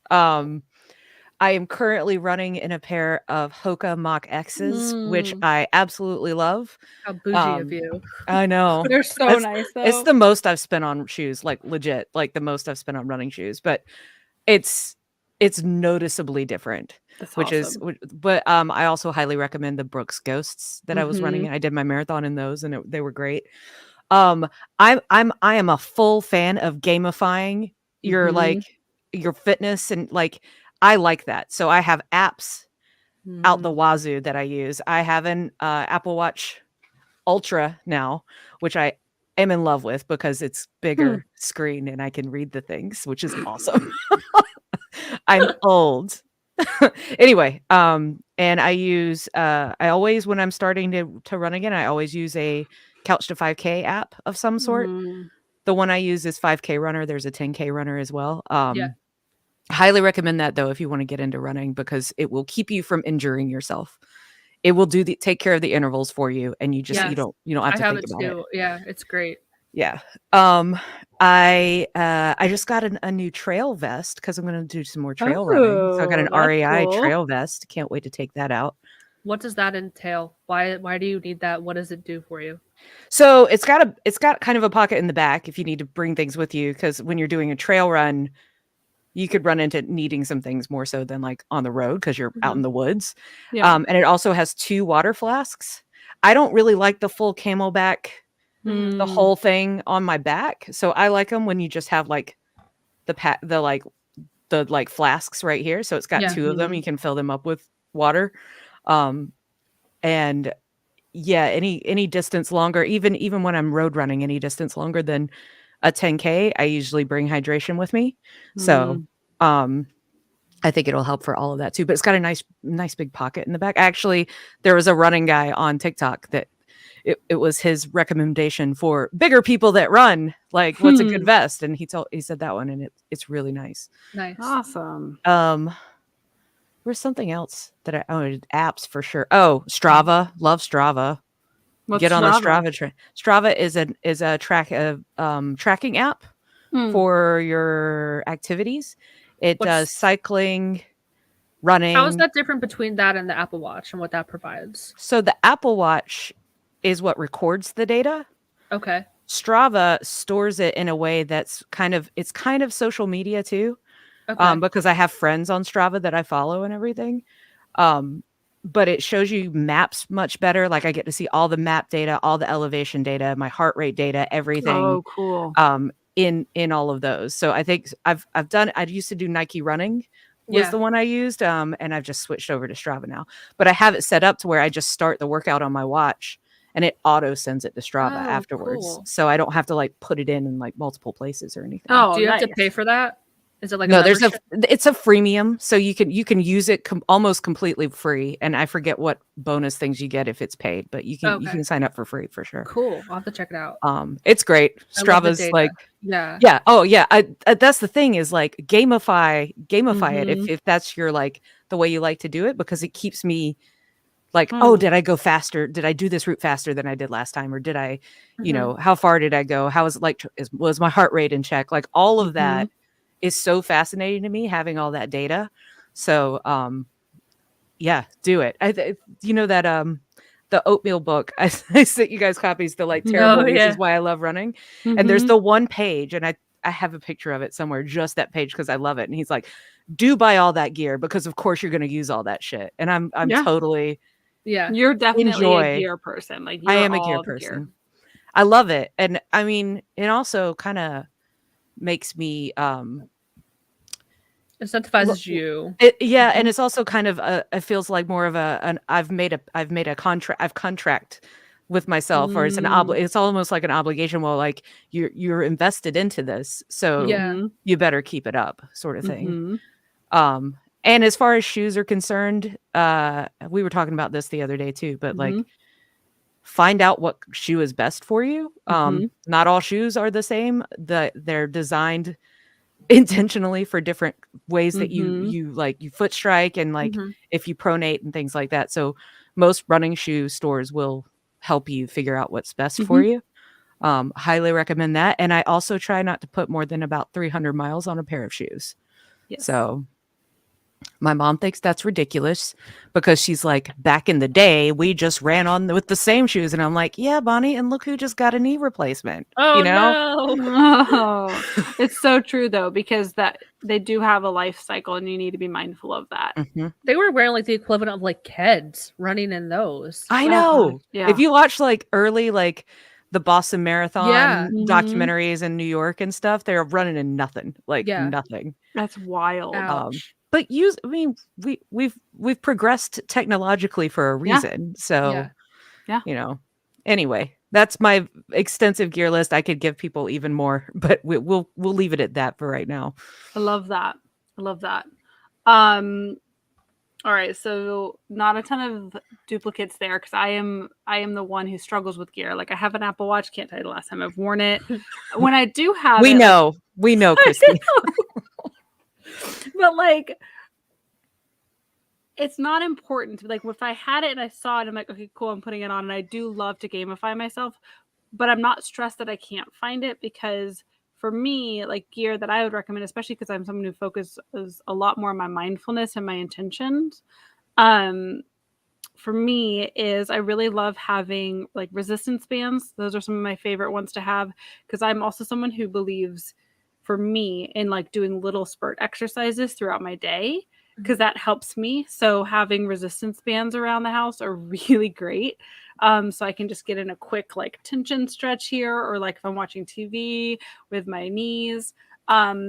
I am currently running in a pair of Hoka Mach X's, which I absolutely love. How bougie of you. I know. They're so nice though. It's the most I've spent on shoes, like legit, like the most I've spent on running shoes, but it's noticeably different. That's which awesome. but I also highly recommend the Brooks Ghosts that I was running. I did my marathon in those, and they were great. I am a full fan of gamifying your like your fitness, and like I like that. So I have apps out the wazoo that I use. I have an Apple Watch Ultra now, which I am in love with because it's bigger screen and I can read the things, which is awesome. I'm old. Anyway, and I use I always, when I'm starting to run again, I always use a Couch to 5K app of some sort. The one I use is 5K Runner. There's a 10K Runner as well. Highly recommend that though if you want to get into running, because it will keep you from injuring yourself. It will take care of the intervals for you, and you just you don't have to think about it. Yeah, it's great. Yeah. I just got a new trail vest because I'm going to do some more trail running. So I got an REI trail vest. Can't wait to take that out. What does that entail? Why do you need that? What does it do for you? So it's got kind of a pocket in the back if you need to bring things with you, because when you're doing a trail run, you could run into needing some things more so than like on the road because you're out in the woods. And it also has 2 water flasks. I don't really like the full camelback, the whole thing on my back. So I like them when you just have like the flasks right here. So it's got 2 of them. You can fill them up with water. And yeah, any distance longer, even when I'm road running any distance longer than a 10K, I usually bring hydration with me. So, Mm. um, I think it'll help for all of that too. But it's got a nice big pocket in the back. Actually, there was a running guy on TikTok that it was his recommendation for bigger people that run. Like, what's a good vest? And he said that one, and it's really nice. Nice. Awesome. There's something else that apps for sure. Oh, Strava, love Strava. What's Get on the Strava? Strava. Strava is a tracking app Hmm. for your activities. It does What's- cycling, running. How is that different between that and the Apple Watch and what that provides? So the Apple Watch is what records the data. Okay. Strava stores it in a way that's kind of social media too. Okay. Because I have friends on Strava that I follow and everything. But it shows you maps much better. Like I get to see all the map data, all the elevation data, my heart rate data, everything. Oh, cool. In all of those. So I think I used to do Nike Running was the one I used. And I've just switched over to Strava now. But I have it set up to where I just start the workout on my watch and it auto sends it to Strava afterwards. Cool. So I don't have to like put it in like multiple places or anything. Oh, Do you have to nice. pay for that? Is it like No, a there's membership? it's a freemium, so you can use it almost completely free. And I forget what bonus things you get if it's paid, but you Okay. can sign up for free for sure. Cool. I'll have to check it out. It's great. I love the Strava's data. like Yeah. Oh yeah. That's the thing is like gamify it if that's your like the way you like to do it, because it keeps me like, oh, did I go faster? Did I do this route faster than I did last time? Or did I, you know, how far did I go? How was it like, was my heart rate in check? Like all of that is so fascinating to me, having all that data. So, yeah, do it. You know that, the oatmeal book, I sent you guys copies, the like terrible reasons why I love running. And there's the one page, and I have a picture of it somewhere, just that page, because I love it. And he's like, do buy all that gear because of course you're going to use all that shit. And I'm totally You're definitely enjoy. a gear person. Like I you're am a gear all the person. I love it. And I mean, it also kind of makes me Incentivizes you. and it's also kind of it feels like more of I've made a contract with myself, or it's almost like an obligation. Well, like you're invested into this, so you better keep it up, sort of thing. And as far as shoes are concerned, we were talking about this the other day too, but like find out what shoe is best for you. Not all shoes are the same. They're designed intentionally for different ways that you like you foot strike and like if you pronate and things like that. So most running shoe stores will help you figure out what's best for you. Highly recommend that. And I also try not to put more than about 300 miles on a pair of shoes. So my mom thinks that's ridiculous because she's like, back in the day, we just ran on with the same shoes. And I'm like, yeah, Bonnie, and look who just got a knee replacement. Oh, you know? no. It's so true though, because that they do have a life cycle and you need to be mindful of that. They were wearing like the equivalent of like Keds running in those. I know. Yeah. If you watch like early, like the Boston Marathon Mhm. documentaries in New York and stuff, they're running in nothing, like nothing. That's wild. Ouch. But I mean, we've progressed technologically for a reason. So, you know, anyway, that's my extensive gear list. I could give people even more, but we'll leave it at that for right now. I love that. All right, so not a ton of duplicates there because I am the one who struggles with gear. Like I have an Apple Watch, can't tell you the last time I've worn it. When I do have we know, Christy. But like it's not important to like if I had it and I saw it, I'm like, okay, cool, I'm putting it on. And I do love to gamify myself, but I'm not stressed that I can't find it because for me, like gear that I would recommend, especially because I'm someone who focuses a lot more on my mindfulness and my intentions. For me is I really love having like resistance bands. Those are some of my favorite ones to have because I'm also someone who believes for me in like doing little spurt exercises throughout my day because that helps me. So having resistance bands around the house are really great. So I can just get in a quick like tension stretch here, or like if I'm watching TV with my knees. A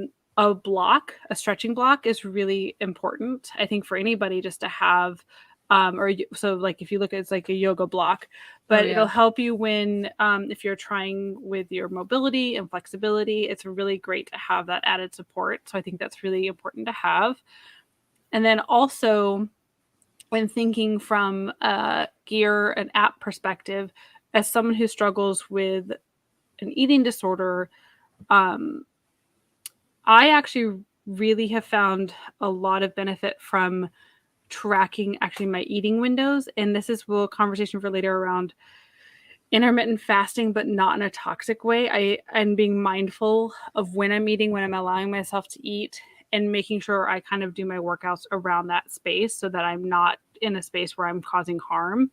stretching block is really important. I think for anybody just to have So like if you look at it's like a yoga block, but it'll help you when if you're trying with your mobility and flexibility. It's really great to have that added support. So I think that's really important to have. And then also when thinking from a gear and app perspective, as someone who struggles with an eating disorder, I actually really have found a lot of benefit from tracking actually my eating windows. And this is a conversation for later around intermittent fasting, but not in a toxic way. I'm being mindful of when I'm eating, when I'm allowing myself to eat, and making sure I kind of do my workouts around that space so that I'm not in a space where I'm causing harm.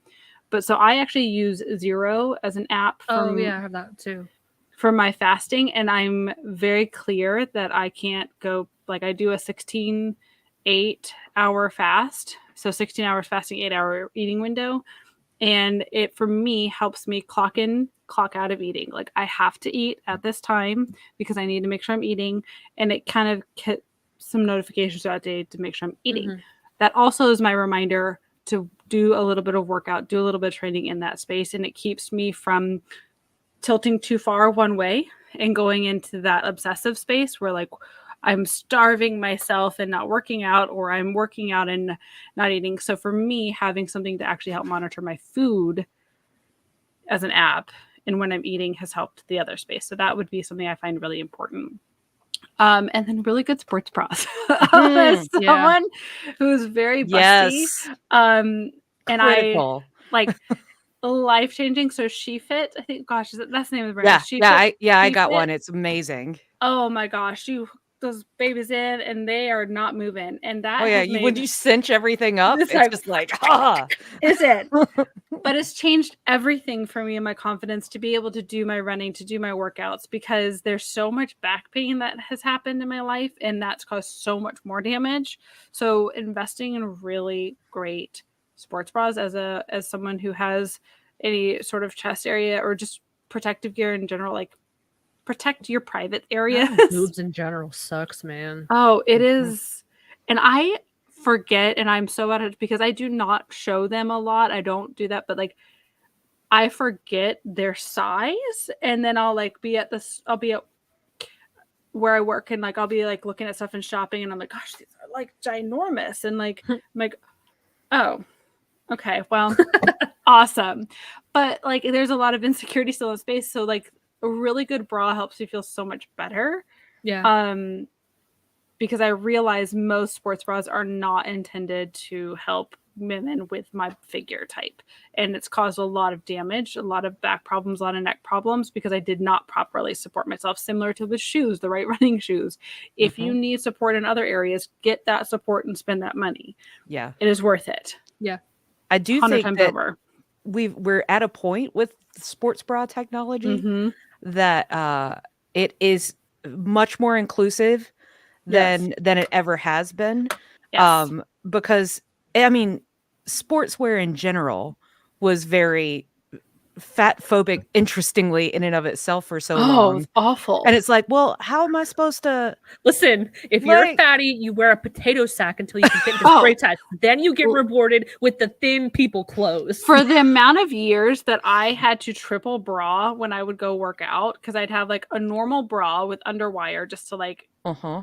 But so I actually use Zero as an app I have that too. For my fasting, and I'm very clear that I can't go, like I do a 16 8-hour fast, so 16 hours fasting, 8-hour eating window, and it for me helps me clock in, clock out of eating. Like I have to eat at this time because I need to make sure I'm eating, and it kind of hit some notifications throughout the day to make sure I'm eating. That also is my reminder to do a little bit of workout, do a little bit of training in that space, and it keeps me from tilting too far one way and going into that obsessive space where like I'm starving myself and not working out, or I'm working out and not eating. So for me, having something to actually help monitor my food as an app and when I'm eating has helped the other space. So that would be something I find really important. And then really good sports bras. As someone who's very busty. And Critical. I like life-changing. So SheFit, I think, gosh, that's the name of the brand. I got one. It's amazing. Oh my gosh, you those babies in and they are not moving. And that when you cinch everything up, it's just like, is it? But it's changed everything for me and my confidence to be able to do my running, to do my workouts, because there's so much back pain that has happened in my life, and that's caused so much more damage. So investing in really great sports bras as someone who has any sort of chest area or just protective gear in general, like protect your private areas. Boobs in general sucks, man. Oh, it is. And I forget, and I'm so bad at it because I do not show them a lot. I don't do that, but like I forget their size, and then I'll be at where I work, and like I'll be like looking at stuff and shopping, and I'm like, gosh, these are like ginormous, and like I'm like, oh, okay, well, awesome. But like there's a lot of insecurity still in space, so like a really good bra helps you feel so much better. Yeah. Because I realize most sports bras are not intended to help women with my figure type. And it's caused a lot of damage, a lot of back problems, a lot of neck problems, because I did not properly support myself, similar to with shoes, the right running shoes. If you need support in other areas, get that support and spend that money. Yeah. It is worth it. Yeah. I do 100 think times that over. we're at a point with sports bra technology that it is much more inclusive than it ever has been. Yes. Because I mean, sportswear in general was very fat phobic, interestingly, in and of itself for so long. It's awful. And it's like, well, how am I supposed to listen? If you're a fatty, you wear a potato sack until you can fit into spray tan. Then you get rewarded with the thin people clothes. For the amount of years that I had to triple bra when I would go work out, because I'd have like a normal bra with underwire just to like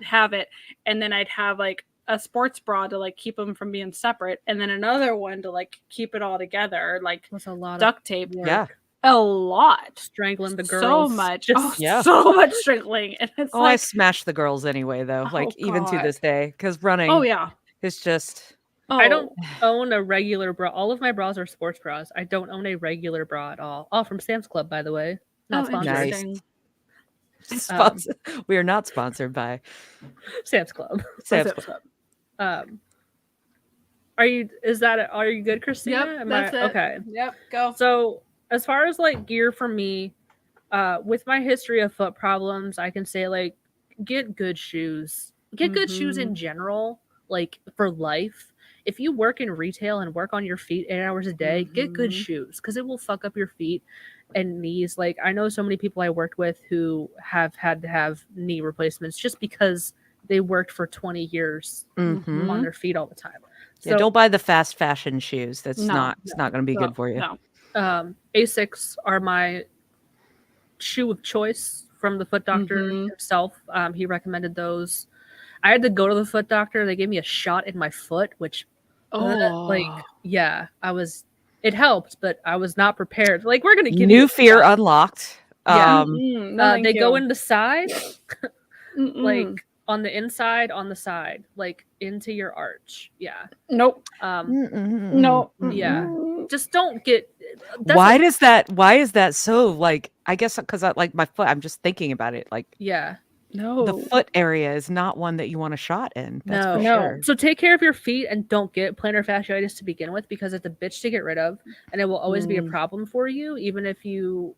have it, and then I'd have like a sports bra to like keep them from being separate, and then another one to like keep it all together, like that's a lot duct of tape. work. A lot. Strangling the girls. So much. So much strangling. And it's I smash the girls anyway, though. Even to this day, because running. Oh yeah. It's just. I don't own a regular bra. All of my bras are sports bras. I don't own a regular bra at all. Oh, from Sam's Club, by the way. Not sponsored. Nice. We are not sponsored by Sam's Club. Sam's Club. Are you good, Christina? Yep, that's it. Okay. Yep, go. So as far as like gear for me, with my history of foot problems, I can say like get good shoes. Get good shoes in general, like for life. If you work in retail and work on your feet 8 hours a day, get good shoes, because it will fuck up your feet and knees. Like I know so many people I worked with who have had to have knee replacements just because they worked for 20 years on their feet all the time. Yeah, don't buy the fast fashion shoes. That's No, it's not going to be good for you. No. Asics are my shoe of choice from the foot doctor himself. He recommended those. I had to go to the foot doctor. They gave me a shot in my foot, which it helped, but I was not prepared. Like, we're gonna give New you fear unlocked. Yeah. No, go in the side, like Mm-mm. on the inside, on the side, like into your arch. Yeah. Nope. No. Yeah. Just don't get. Why is that so, like, I guess because I like my foot, I'm just thinking about it, like Yeah. No. the foot area is not one that you want a shot in. That's for No. sure. So take care of your feet and don't get plantar fasciitis to begin with, because it's a bitch to get rid of, and it will always be a problem for you, even if you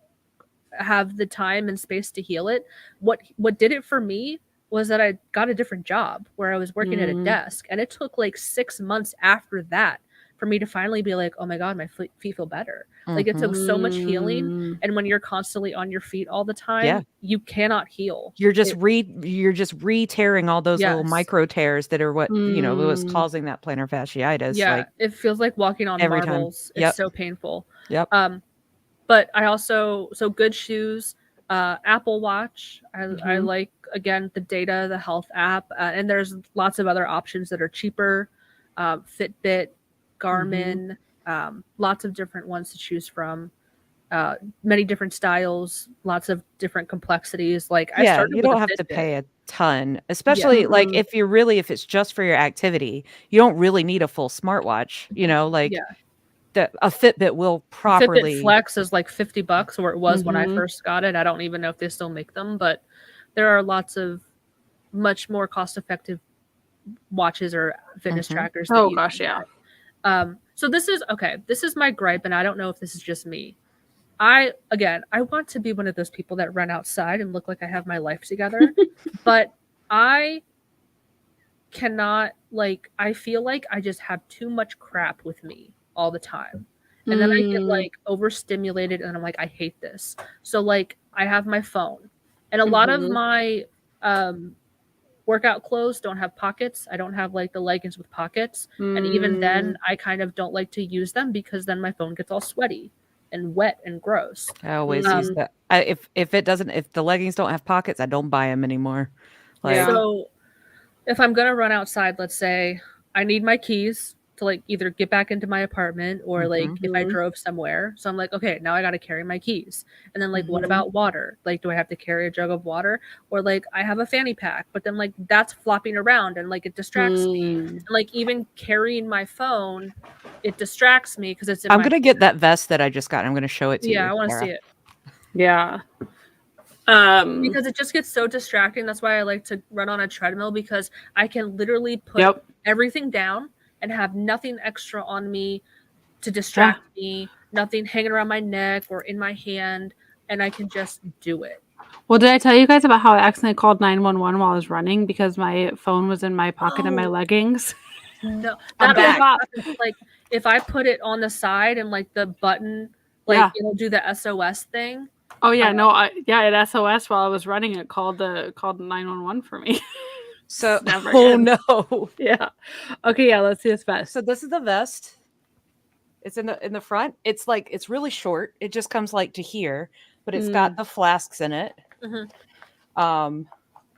have the time and space to heal it. What did it for me was that I got a different job where I was working at a desk, and it took like 6 months after that for me to finally be like, oh my god, my feet feel better. Like, it took so much healing, and when you're constantly on your feet all the time, you cannot heal. You're just re-tearing all those little micro tears that are what was causing that plantar fasciitis. Yeah, like, it feels like walking on every time. marbles. Yep. It's so painful. Yep. But I also, good shoes, Apple Watch. I like, again, the Data, the health app, and there's lots of other options that are cheaper. Fitbit, Garmin, lots of different ones to choose from. Many different styles, lots of different complexities. Like, I started you with don't a have to Fitbit. pay a ton, especially like if it's just for your activity. You don't really need a full smartwatch. Like a Fitbit will properly. Fitbit Flex is like $50, or it was when I first got it. I don't even know if they still make them, but there are lots of much more cost-effective watches or fitness trackers. Oh gosh, yeah. So this is my gripe, and I don't know if this is just me. I want to be one of those people that run outside and look like I have my life together, but I cannot, like, I feel like I just have too much crap with me all the time. And then I get like overstimulated, and I'm like, I hate this. So like, I have my phone, and a lot of my workout clothes don't have pockets. I don't have like the leggings with pockets. And even then, I kind of don't like to use them, because then my phone gets all sweaty and wet and gross. I always use that. If the leggings don't have pockets, I don't buy them anymore. Like, so if I'm gonna run outside, let's say I need my keys to like either get back into my apartment, or like if I drove somewhere. So I'm like, okay, now I got to carry my keys. And then like, what about water? Like, do I have to carry a jug of water? Or like, I have a fanny pack, but then like that's flopping around and like it distracts me. And, like, even carrying my phone, it distracts me because it's in I'm gonna get that vest that I just got. I'm gonna show it to you. Yeah, I want to see it. Yeah. Because it just gets so distracting. That's why I like to run on a treadmill, because I can literally put everything down and have nothing extra on me to distract me, nothing hanging around my neck or in my hand, and I can just do it. Well, did I tell you guys about how I accidentally called 911 while I was running because my phone was in my pocket in my leggings? No, I'm back. Like, if I put it on the side and like the button, like it'll do the SOS thing. Oh yeah, it SOS while I was running. It called 911 for me. So, no. Yeah. Okay, yeah, let's see this vest. So this is the vest. It's in the front. It's like, it's really short. It just comes like to here, but it's got the flasks in it. I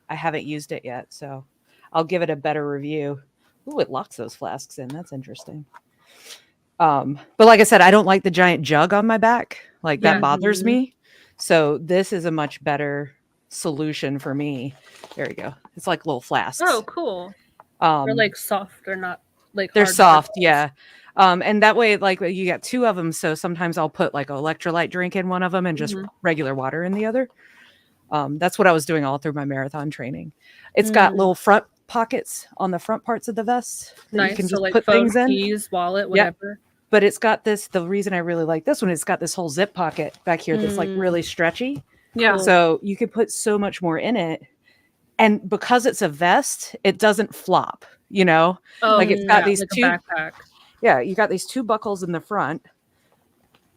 haven't used it yet, so I'll give it a better review. Ooh, it locks those flasks in. That's interesting. But like I said, I don't like the giant jug on my back. Like, that bothers me. So this is a much better solution for me. There you go. It's like little flasks. Oh, cool. They're like soft. They're not like they're hard soft. particles. Yeah. And that way, like, you got two of them. So sometimes I'll put like an electrolyte drink in one of them and just regular water in the other. That's what I was doing all through my marathon training. It's got little front pockets on the front parts of the vest. Nice. You can so just like put phone, things in. keys, wallet, whatever. But it's got this, the reason I really like this one, it's got this whole zip pocket back here that's like really stretchy. Yeah. So you could put so much more in it. And because it's a vest, it doesn't flop, Oh, like, it's got these like two. a backpack. Yeah, you got these two buckles in the front.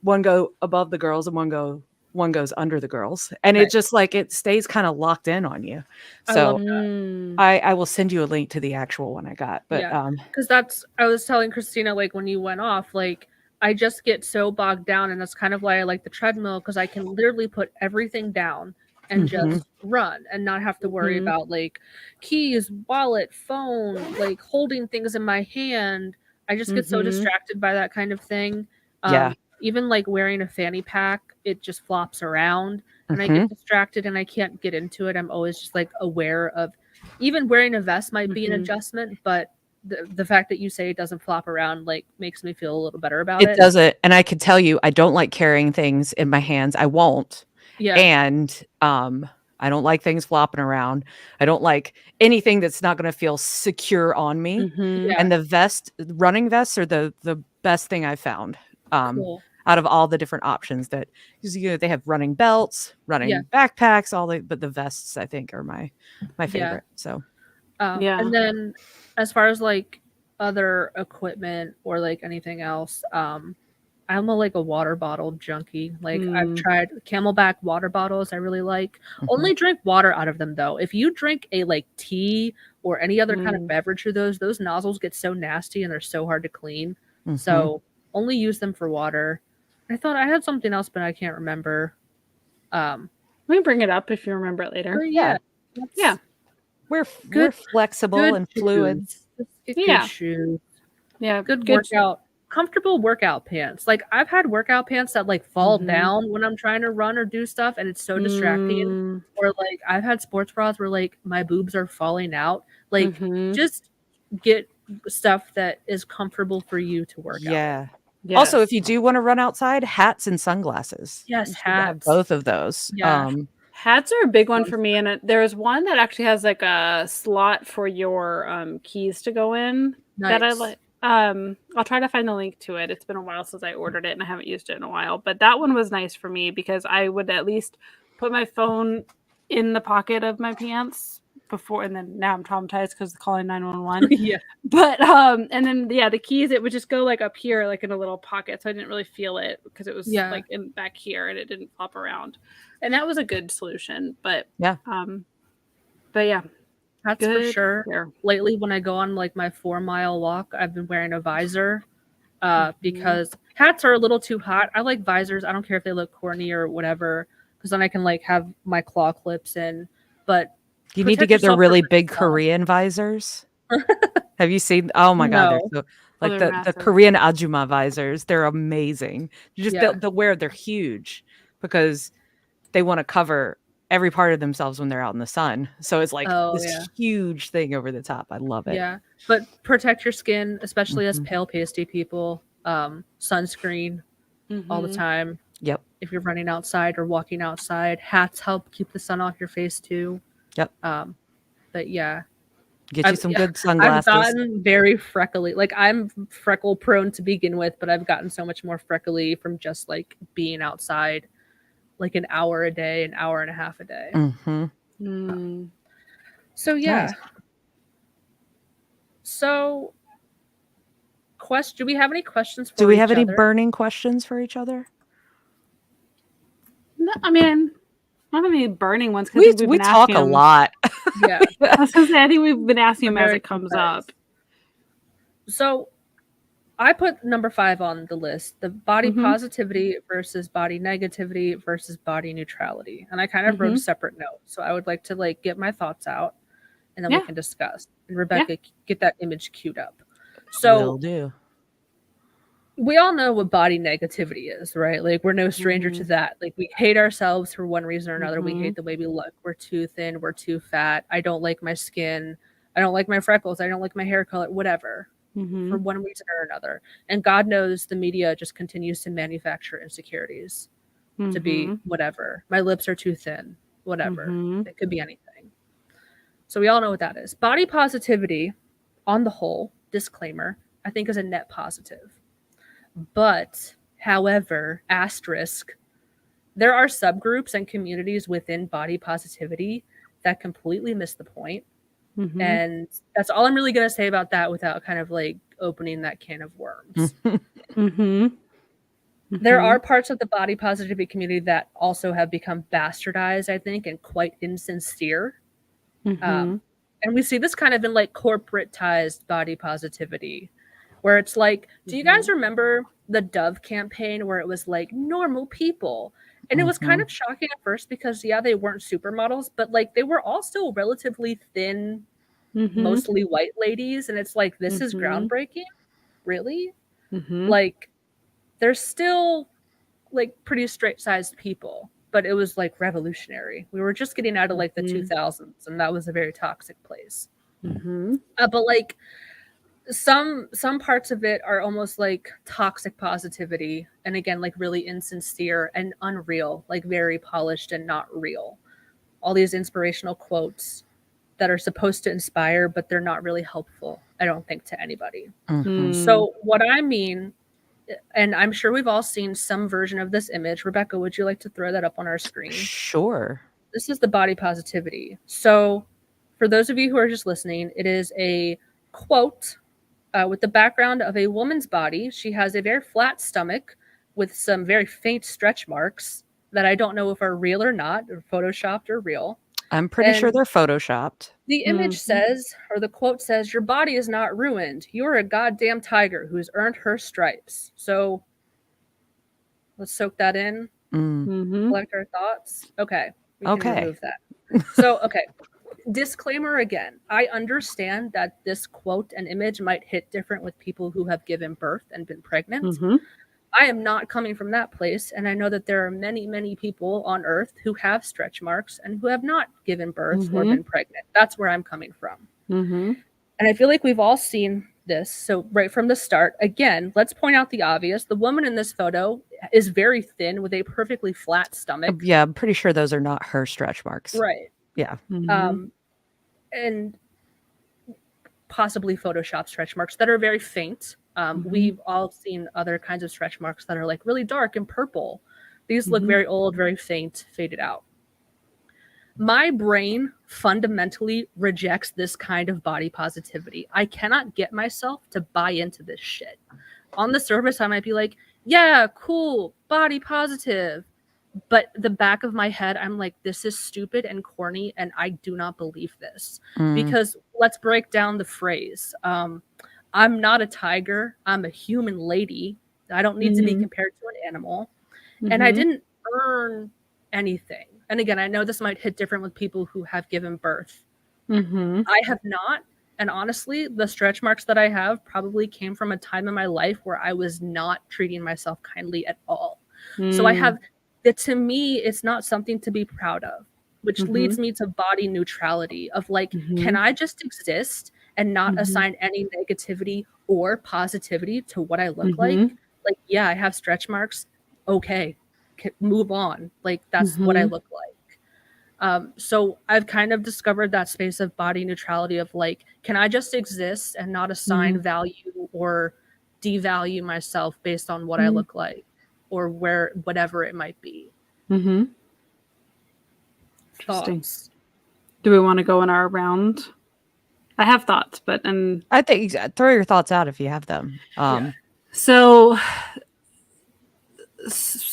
One go above the girls and one one goes under the girls, and Right. it just like it stays kind of locked in on you. I So love that. I will send you a link to the actual one I got. But Yeah. Because I was telling Christina, like when you went off, like I just get so bogged down, and that's kind of why I like the treadmill, because I can literally put everything down and just run and not have to worry about like keys, wallet, phone, like holding things in my hand. I just get so distracted by that kind of thing. Yeah. Even like wearing a fanny pack, it just flops around and I get distracted and I can't get into it. I'm always just like aware of, even wearing a vest might be an adjustment, but the fact that you say it doesn't flop around like makes me feel a little better about it. It doesn't, and I can tell you, I don't like carrying things in my hands. I won't. Yeah. And I don't like things flopping around. I don't like anything that's not going to feel secure on me. Yeah. And the running vests are the best thing I found. Cool. Out of all the different options that, because they have running belts, running backpacks, but the vests I think are my favorite. So and then as far as like other equipment or like anything else, I'm like a water bottle junkie. Like I've tried Camelback water bottles. I really like. Only drink water out of them though. If you drink a like tea or any other kind of beverage through those nozzles get so nasty and they're so hard to clean. So only use them for water. I thought I had something else, but I can't remember. We can bring it up if you remember it later. Yeah. We're flexible and fluid. Good shoes. Yeah. Good workout. Comfortable workout pants. Like I've had workout pants that like fall down when I'm trying to run or do stuff and it's so distracting. Or like I've had sports bras where like my boobs are falling out. Like just get stuff that is comfortable for you to work out. Yeah. Yes. Also, if you do want to run outside, hats and sunglasses. Yes, hats. Both of those. Yeah. Hats are a big one for me, and there's one that actually has like a slot for your keys to go in that I like. I'll try to find the link to it. It's been a while since I ordered it, and I haven't used it in a while. But that one was nice for me because I would at least put my phone in the pocket of my pants before, and then now I'm traumatized because calling 911. Yeah. But and then the keys, it would just go like up here, like in a little pocket, so I didn't really feel it because it was like in back here and it didn't flop around, and that was a good solution. But yeah, that's for sure. Yeah. Lately, when I go on like my 4-mile walk, I've been wearing a visor because hats are a little too hot. I like visors. I don't care if they look corny or whatever, because then I can like have my claw clips in. But you need to get the really big Korean visors. Have you seen? Oh my God. They're so, like the Korean Ajuma visors. They're amazing. You just they'll wear, they're huge because they want to cover every part of themselves when they're out in the sun. So it's like this huge thing over the top. I love it. Yeah. But protect your skin, especially as pale pasty people. Sunscreen all the time. Yep. If you're running outside or walking outside, hats help keep the sun off your face too. Yep. But yeah. Get you some good sunglasses. I've gotten very freckly. Like I'm freckle prone to begin with, but I've gotten so much more freckly from just like being outside like an hour a day, an hour and a half a day. So yeah. Nice. So do we have any questions for each other? Do we have any burning questions for each other? No, I mean, not any burning ones. We talk a lot. Yeah. I was gonna say, I think we've been asking them as it comes up. So I put number 5 on the list, the body positivity versus body negativity versus body neutrality. And I kind of wrote a separate note. So I would like to like get my thoughts out and then we can discuss. And Rebecca, get that image queued up. So will do. We all know what body negativity is, right? Like we're no stranger to that. Like we hate ourselves for one reason or another. We hate the way we look. We're too thin. We're too fat. I don't like my skin. I don't like my freckles. I don't like my hair color, whatever. For one reason or another. And God knows the media just continues to manufacture insecurities to be whatever. My lips are too thin, whatever. It could be anything. So we all know what that is. Body positivity, on the whole, disclaimer, I think is a net positive. But, however, asterisk, there are subgroups and communities within body positivity that completely miss the point. And that's all I'm really going to say about that without kind of like opening that can of worms. There are parts of the body positivity community that also have become bastardized, I think, and quite insincere. And we see this kind of in like corporatized body positivity, where it's like, do you guys remember the Dove campaign where it was like normal people? And it was kind of shocking at first because, yeah, they weren't supermodels, but like they were all still relatively thin, mostly white ladies. And it's like, this is groundbreaking. Really? Like, they're still like pretty straight sized people, but it was like revolutionary. We were just getting out of like the 2000s, and that was a very toxic place. But like some parts of it are almost like toxic positivity, and again, like really insincere and unreal, like very polished and not real. All these inspirational quotes that are supposed to inspire, but they're not really helpful, I don't think, to anybody. So what I mean, and I'm sure we've all seen some version of this image. Rebecca, would you like to throw that up on our screen? Sure. This is the body positivity. So for those of you who are just listening, it is a quote with the background of a woman's body. She has a very flat stomach with some very faint stretch marks that I don't know if are real or not, or photoshopped or real. I'm pretty sure they're photoshopped. The image says, or the quote says, "Your body is not ruined. You're a goddamn tiger who's earned her stripes." So let's soak that in, collect our thoughts. Okay. We can remove that. So, okay. Disclaimer again. I understand that this quote and image might hit different with people who have given birth and been pregnant. I am not coming from that place, and I know that there are many, many people on Earth who have stretch marks and who have not given birth or been pregnant. That's where I'm coming from. And I feel like we've all seen this. So right from the start, again, let's point out the obvious. The woman in this photo is very thin with a perfectly flat stomach. Yeah, I'm pretty sure those are not her stretch marks. Right. Yeah. And possibly Photoshop stretch marks that are very faint. We've all seen other kinds of stretch marks that are like really dark and purple. These look very old, very faint, faded out. My brain fundamentally rejects this kind of body positivity. I cannot get myself to buy into this shit. On the surface, I might be like, yeah, cool, body positive. But the back of my head, I'm like, this is stupid and corny, and I do not believe this. Because let's break down the phrase. I'm not a tiger. I'm a human lady. I don't need to be compared to an animal. And I didn't earn anything. And again, I know this might hit different with people who have given birth. I have not. And honestly, the stretch marks that I have probably came from a time in my life where I was not treating myself kindly at all. So I have that. To me, it's not something to be proud of, which leads me to body neutrality of like, can I just exist and not assign any negativity or positivity to what I look like? Like, yeah, I have stretch marks. Okay, move on. Like, that's what I look like. So I've kind of discovered that space of body neutrality of like, can I just exist and not assign value or devalue myself based on what I look like or where, whatever it might be. Thoughts? Do we want to go in our round? I have thoughts, but I think throw your thoughts out if you have them. So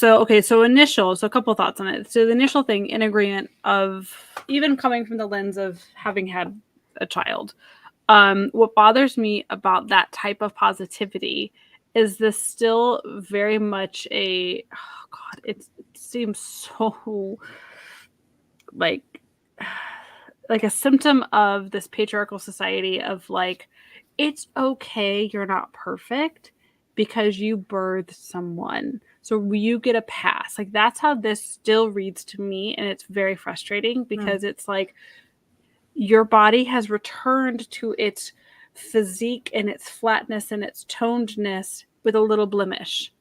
okay, so a couple thoughts on it. So the initial thing, in agreement of even coming from the lens of having had a child, what bothers me about that type of positivity is this still very much it seems so like a symptom of this patriarchal society of like, it's okay, you're not perfect because you birthed someone, so you get a pass. Like, that's how this still reads to me, and it's very frustrating because it's like your body has returned to its physique and its flatness and its tonedness with a little blemish,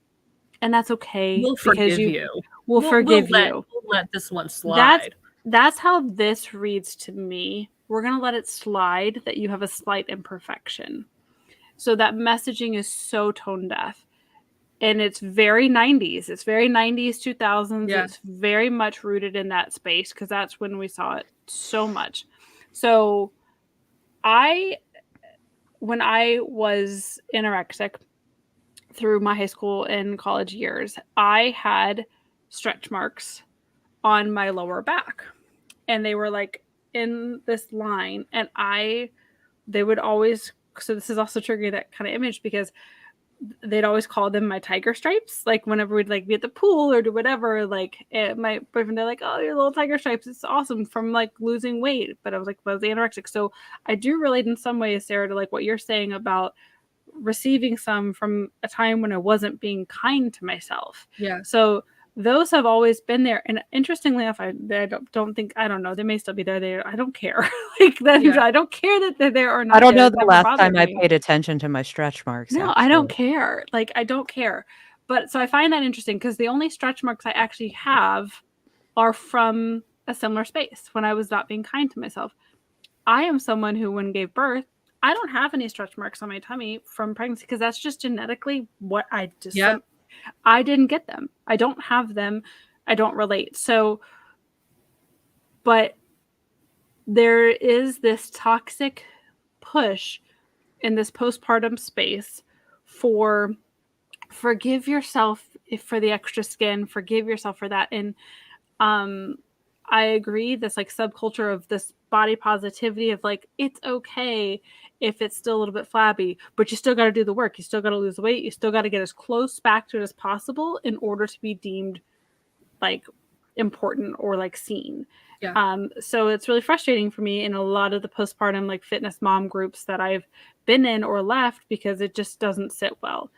and that's okay. We'll forgive you. We'll forgive you. We'll let this one slide. That's how this reads to me. We're going to let it slide that you have a slight imperfection. So that messaging is so tone deaf. And it's very 90s. It's very 90s, 2000s. Yeah. It's very much rooted in that space because that's when we saw it so much. So when I was anorexic, through my high school and college years, I had stretch marks on my lower back, and they were like in this line, and they would always, so this is also triggering that kind of image, because they'd always call them my tiger stripes. Like whenever we'd like be at the pool or do whatever, like my boyfriend, they're like, oh, your little tiger stripes, it's awesome from like losing weight. But I was like, well, I was anorexic. So I do relate in some ways, Sarah, to like what you're saying about receiving some from a time when I wasn't being kind to myself. Yeah. So those have always been there. And interestingly enough, I don't think, I don't know, they may still be there. I don't care. Like that, Yeah. I don't care that they're there or not. I don't know It's the never last bothered time I me. paid attention to my stretch marks. No, I don't care. Like, I don't care. But so I find that interesting, because the only stretch marks I actually have are from a similar space when I was not being kind to myself. I am someone who, when gave birth, I don't have any stretch marks on my tummy from pregnancy, because that's just genetically what I just, I didn't get them. I don't have them. I don't relate. So, but there is this toxic push in this postpartum space for forgive yourself for the extra skin, forgive yourself for that. And I agree, this like subculture of this body positivity of like, it's okay if it's still a little bit flabby, but you still got to do the work. You still got to lose weight. You still got to get as close back to it as possible in order to be deemed like important or like seen. Yeah. So it's really frustrating for me in a lot of the postpartum like fitness mom groups that I've been in or left, because it just doesn't sit well.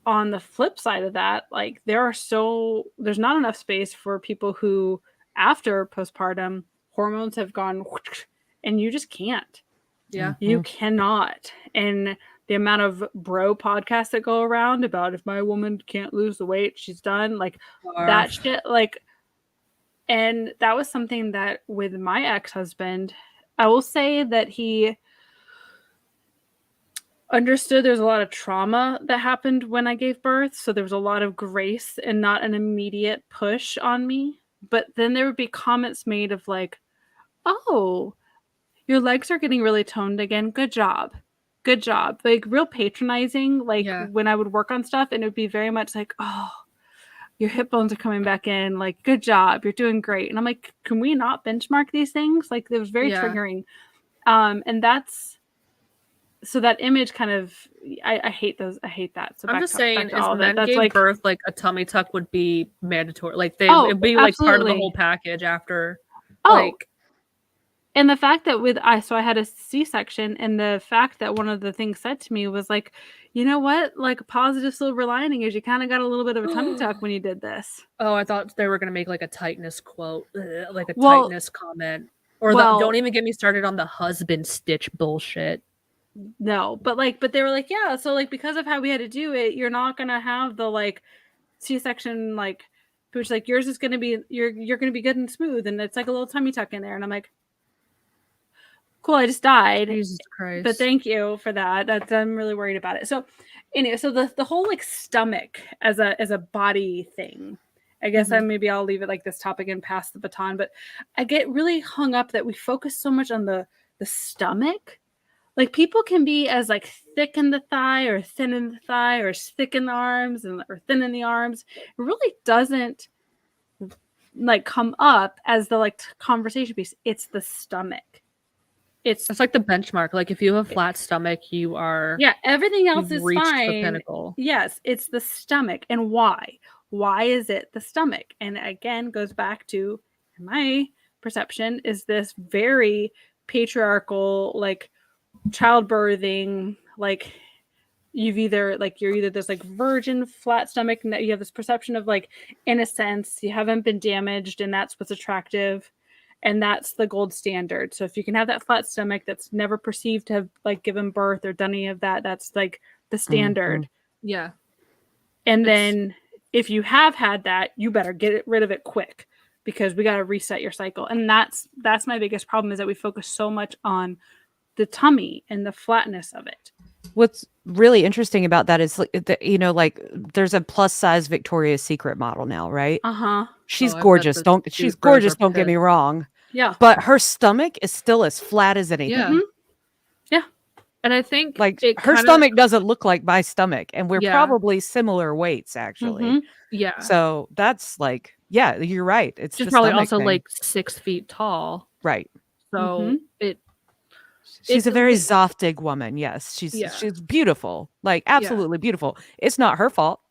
On the flip side of that, like there's not enough space for people who after postpartum hormones have gone and you just can't. Yeah. You cannot. And the amount of bro podcasts that go around about if my woman can't lose the weight, she's done, like that shit, like. And that was something that with my ex-husband, I will say that he understood there's a lot of trauma that happened when I gave birth. So there was a lot of grace and not an immediate push on me. But then there would be comments made of like, oh, your legs are getting really toned again. Good job. Good job. Like real patronizing, like when I would work on stuff, and it would be very much like, oh, your hip bones are coming back in. Like, good job. You're doing great. And I'm like, can we not benchmark these things? Like, it was very triggering. And that's, so that image kind of, I hate those. I hate that. So I'm just saying, to all if that. men gave like birth, like a tummy tuck would be mandatory. Like it'd be like part of the whole package after. Like, and the fact that I had a C-section, and the fact that one of the things said to me was like, you know what? Like a positive silver lining is you kind of got a little bit of a tummy tuck when you did this. Oh, I thought they were going to make like a tightness quote, like a tightness comment. Or don't even get me started on the husband stitch bullshit. No, but they were like, yeah, so like because of how we had to do it, you're not going to have the like C-section like which like yours is going to be you're going to be good and smooth, and it's like a little tummy tuck in there, and I'm like, cool, I just died. Jesus Christ. But thank you for that. I'm really worried about it. So anyway, so the whole like stomach as a body thing, I guess maybe I'll leave it like this topic and pass the baton, but I get really hung up that we focus so much on the stomach. Like people can be as like thick in the thigh or thin in the thigh or thick in the arms or thin in the arms. It really doesn't like come up as the like conversation piece. It's the stomach. It's like the benchmark. Like if you have a flat stomach, you are everything else is fine. The pinnacle. Yes, it's the stomach. And why? Why is it the stomach? And again, goes back to my perception is this very patriarchal, like childbirthing, like you're either this like virgin flat stomach, and that you have this perception of like innocence, you haven't been damaged, and that's what's attractive. And that's the gold standard. So if you can have that flat stomach that's never perceived to have like given birth or done any of that, that's like the standard. Yeah. And then if you have had that, you better get rid of it quick, because we got to reset your cycle. And that's my biggest problem, is that we focus so much on the tummy and the flatness of it. What's really interesting about that is that, you know, like there's a plus size Victoria's Secret model now, right? She's gorgeous. She's gorgeous. Don't get me wrong. Yeah. But her stomach is still as flat as anything. Yeah. And I think Like it her kinda stomach doesn't look like my stomach, and we're Yeah. probably similar weights actually. Mhm. Yeah. So that's like, yeah, you're right. It's She's the probably stomach also, thing. like, 6 feet tall. Right. So it She's a it very li Zoftig woman. Yes, Yeah. she's beautiful, like Yeah. absolutely beautiful. It's not her fault.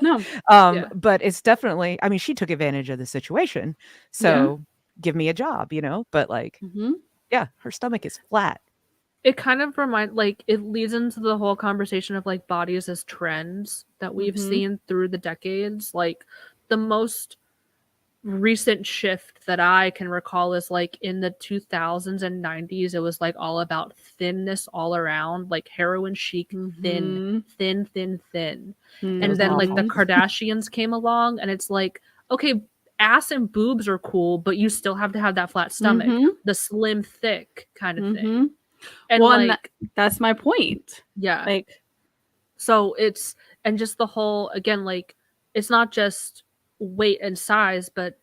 No. Yeah. But it's definitely, I mean, she took advantage of the situation. Yeah. So give me a job, you know? But like, Mhm. yeah, her stomach is flat. It kind of it leads into the whole conversation of, like, bodies as trends that we've Mhm. seen through the decades. Like, the most recent shift that I can recall is, like, in the 2000s and 90s, it was, like, all about thinness all around, like, heroin chic, thin, Mhm. thin, thin, thin. It And was then, like, the awful. Kardashians came along, and it's like, okay, ass and boobs are cool, but you still have to have that flat stomach, Mhm. the slim, thick kind of thing. Mhm. And, Well, and like that's my point. yeah. Like, So it's and just the whole again, like, it's not just weight and size, but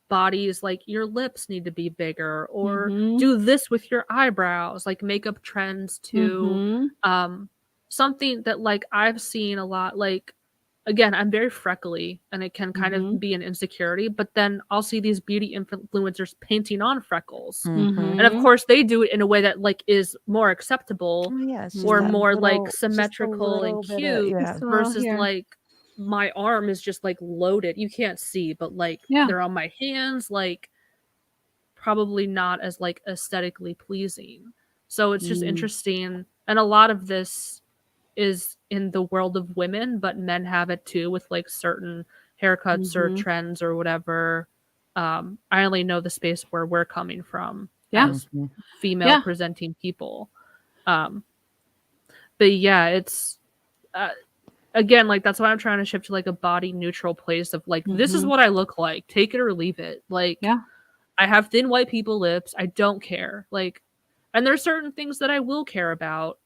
bodies, like, your lips need to be bigger or mhm. do this with your eyebrows, like, makeup trends too. Mhm. Something that, like, I've seen a lot, like, again, I'm very freckly and it can kind of Mhm. be an insecurity, but then I'll see these beauty influencers painting on freckles. Mhm. And of Mhm. course, they do it in a way that, like, is more acceptable Oh, yeah, it's just or that Mm. more, like, just a symmetrical and little bit of, cute yeah. Just a little versus, here. like, my arm is just, like, loaded. You can't see, but, like, Yeah. they're on my hands, like, probably not as, like, aesthetically pleasing. So it's just Mm. interesting, and a lot of this is in the world of women, but men have it too with, like, certain haircuts or Mhm. trends or whatever. I only know the space where we're coming from Yeah. as Mhm. female Yeah. presenting people. Um, but yeah, it's uh, again, like, that's why I'm trying to shift to, like, a body neutral place of, like, this is Mhm. what I look like, take it or leave it. Like, Yeah. I have thin white people lips, I don't care. Like, and there's certain things that I will care about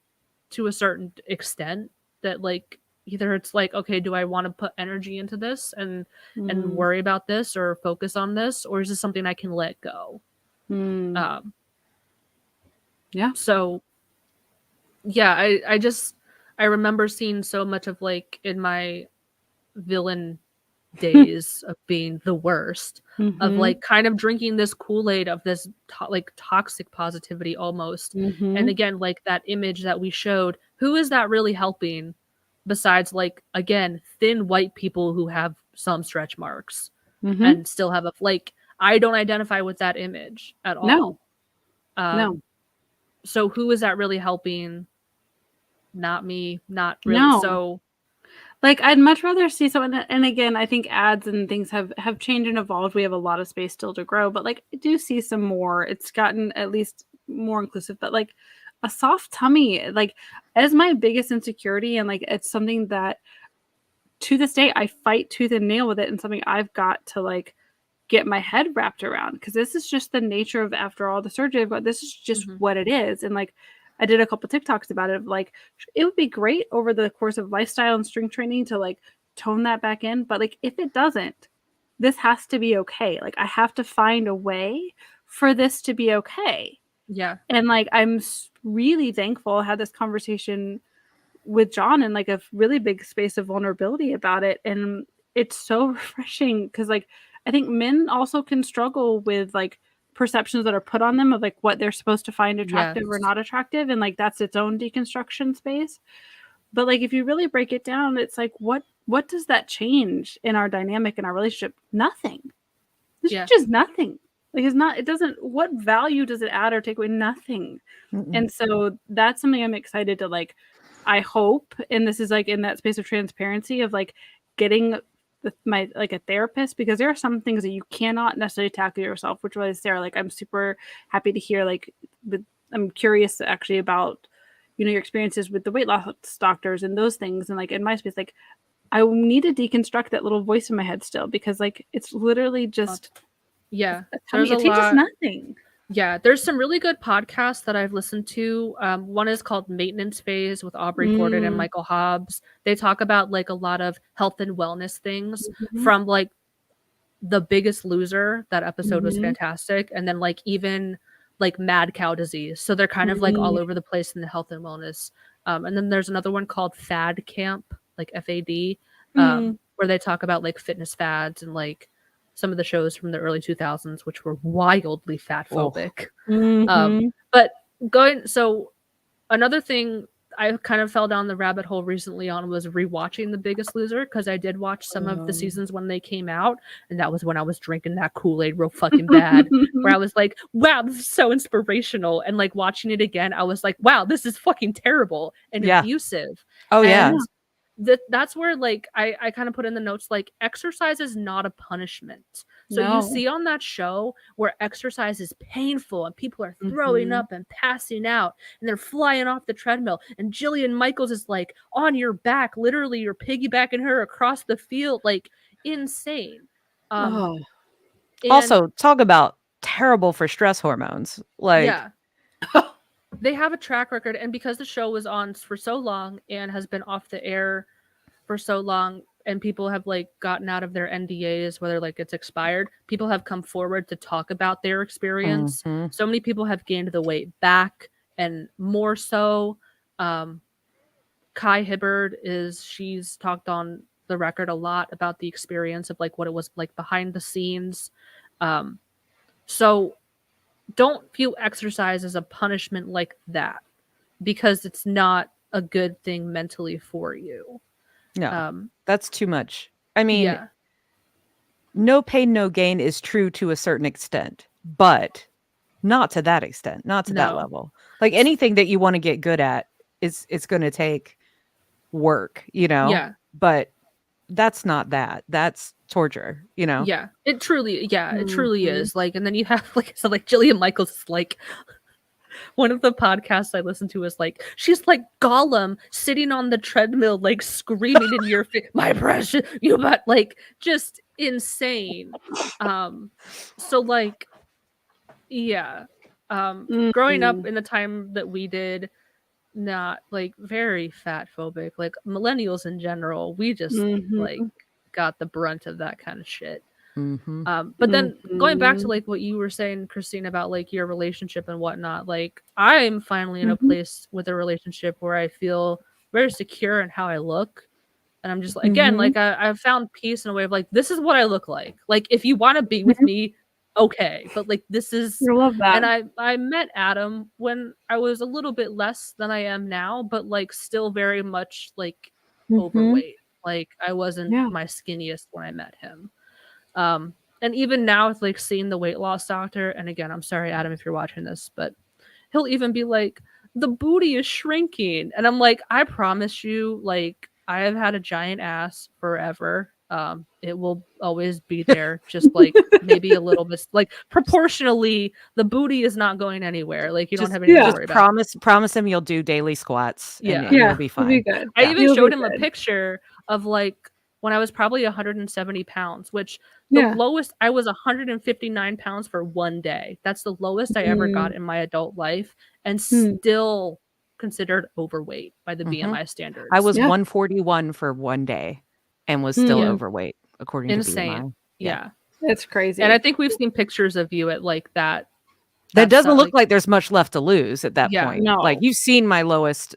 to a certain extent that, like, either it's like, okay, do I want to put energy into this and Mm. worry about this or focus on this, or is this something I can let go? Mm. Um, Yeah. so yeah, I remember seeing so much of, like, in my villain days of being the worst, of, Mhm. like, kind of drinking this Kool-Aid of this like, toxic positivity almost. And Mhm. again, like, that image that we showed, who is that really helping besides, like, again, thin white people who have some stretch marks Mhm. and still have a like, I don't identify with that image at No. all. Um, No. so who is that really helping? Not me, not really. No. So Like, I'd much rather see someone, and again, I think ads and things have changed and evolved. We have a lot of space still to grow, but, like, I do see some more. It's gotten at least more inclusive, but, like, a soft tummy, like, as my biggest insecurity, and, like, it's something that to this day I fight tooth and nail with it, and something I've got to, like, get my head wrapped around, because this is just the nature of, after all the surgery, but this is just mhm, what it is. And, like, I did a couple TikToks about it, of, like, it would be great over the course of lifestyle and strength training to, like, tone that back in, but, like, if it doesn't, this has to be okay. Like, I have to find a way for this to be okay. yeah, And, like, I'm really thankful I had this conversation with John in, like, a really big space of vulnerability about it, and it's so refreshing, because, like, I think men also can struggle with, like, perceptions that are put on them of, like, what they're supposed to find attractive or yes, not attractive, and, like, that's its own deconstruction space. But, like, if you really break it down, it's like, what does that change in our dynamic, in our relationship? Nothing. It's yeah, just nothing. Like, it's not, it doesn't, what value does it add or take away? Nothing. Mm-mm. And so that's something I'm excited to, like, I hope, and this is, like, in that space of transparency of, like, getting my, like, a therapist, because there are some things that you cannot necessarily tackle yourself, which was Sarah, like, I'm super happy to hear, like, I'm curious actually about, your experiences with the weight loss doctors and those things. And, like, in my space, like, I need to deconstruct that little voice in my head still, because, like, it's literally just yeah. a There's tummy. a It changes lot. nothing. Yeah, there's some really good podcasts that I've listened to. One is called Maintenance Phase with Aubrey Gordon and Mm. Michael Hobbs. They talk about, like, a lot of health and wellness things Mhm. from, like, The Biggest Loser. That episode was Mhm. fantastic. And then, like, even like mad cow disease. So they're kind of like all over the place in the health and wellness. And then there's another one called Fad Camp, like FAD, where they talk about like fitness fads and like some of the shows from the early 2000s, which were wildly fat phobic. But so another thing I kind of fell down the rabbit hole recently on was rewatching The Biggest Loser, because I did watch some of the seasons when they came out, and that was when I was drinking that Kool-Aid real fucking bad, where I was like, wow, this is so inspirational. And like watching it again, I was like, wow, this is fucking terrible and abusive. Oh, yeah. And that's where like I kind of put in the notes, like, exercise is not a punishment. So you see on that show where exercise is painful and people are throwing up and passing out and they're flying off the treadmill, and Jillian Michaels is like on your back, literally you're piggybacking her across the field, like insane. And Also, talk about terrible for stress hormones. Like, they have a track record, and because the show was on for so long and has been off the air for so long, and people have like gotten out of their NDAs, whether like it's expired, people have come forward to talk about their experience. So many people have gained the weight back, and more so, Kai Hibbard she's talked on the record a lot about the experience of like what it was like behind the scenes. So don't view exercise as a punishment like that, because it's not a good thing mentally for you. No, that's too much. I mean, no pain, no gain is true to a certain extent, but not to that extent, not to that level. Like anything that you want to get good at it's going to take work, you know? Yeah. But that's not that. That's torture, you know? Yeah. It truly is. Like, and then you have like, so like Jillian Michaels is like, one of the podcasts I listened to is like, she's like Gollum sitting on the treadmill, like screaming in your face, my precious, you but like just insane. So like, growing up in the time that we did, not like very fat phobic, like millennials in general, we just like got the brunt of that kind of shit. But then going back to like what you were saying, Christine, about like your relationship and whatnot, like I'm finally in a place with a relationship where I feel very secure in how I look. And I'm just like, again, like I've found peace in a way of like, this is what I look like. Like if you want to be with me, okay. But like this is, I love that. and I met Adam when I was a little bit less than I am now, but like still very much like overweight. Like I wasn't my skinniest when I met him. And even now with like seeing the weight loss doctor, and again, I'm sorry, Adam, if you're watching this, but he'll even be like, the booty is shrinking. And I'm like, I promise you, like, I have had a giant ass forever. It will always be there, just like maybe a little bit, like proportionally, the booty is not going anywhere. Like you don't have anything to worry about. Promise him you'll do daily squats. And you'll be fine. Be good. I even showed him a picture of like when I was probably 170 pounds, which the lowest, I was 159 pounds for one day. That's the lowest I ever got in my adult life, and still considered overweight by the BMI standards. I was 141 for one day and was still overweight according to BMI. Yeah. It's crazy. And I think we've seen pictures of you at like that. That doesn't look like there's much left to lose at that point. No. Like you've seen my lowest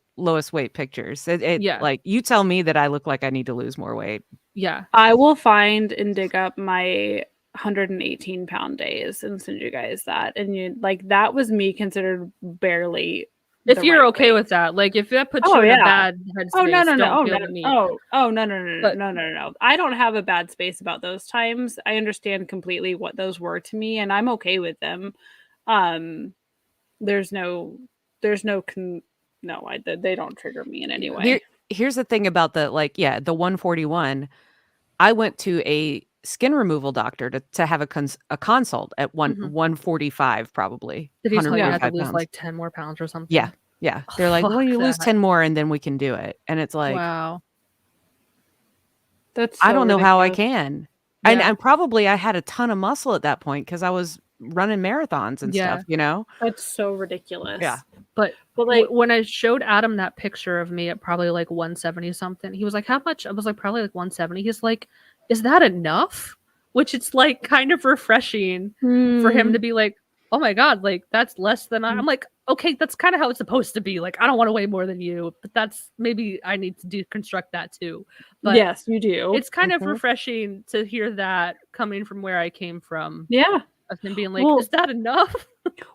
weight pictures. Like you tell me that I look like I need to lose more weight. Yeah. I will find and dig up my 118 pound days and send you guys that. And you like that was me considered barely. If you're okay with that, like if that puts you in a bad headspace, no. I don't have a bad space about those times. I understand completely what those were to me, and I'm okay with them. They don't trigger me in any way. Here's the thing about the 141. I went to a skin removal doctor to have a consult at 145 probably. Did he tell you had to lose like 10 more pounds or something? Yeah. They're like, well, you lose 10 more and then we can do it. And it's like, wow. That's I don't know how I can. Yeah. And I had a ton of muscle at that point because I was running marathons and stuff, you know? That's so ridiculous. Yeah. But like when I showed Adam that picture of me at probably like 170 something, he was like, how much? I was like, probably like 170. He's like, is that enough? Which it's like kind of refreshing for him to be like, oh my God, like that's less than I'm like, okay, that's kind of how it's supposed to be. Like, I don't want to weigh more than you, but that's maybe I need to deconstruct that too. But Yes, you do. it's kind of Mhm. refreshing to hear that coming from where I came from, Yeah. of him being like, Well, is that enough?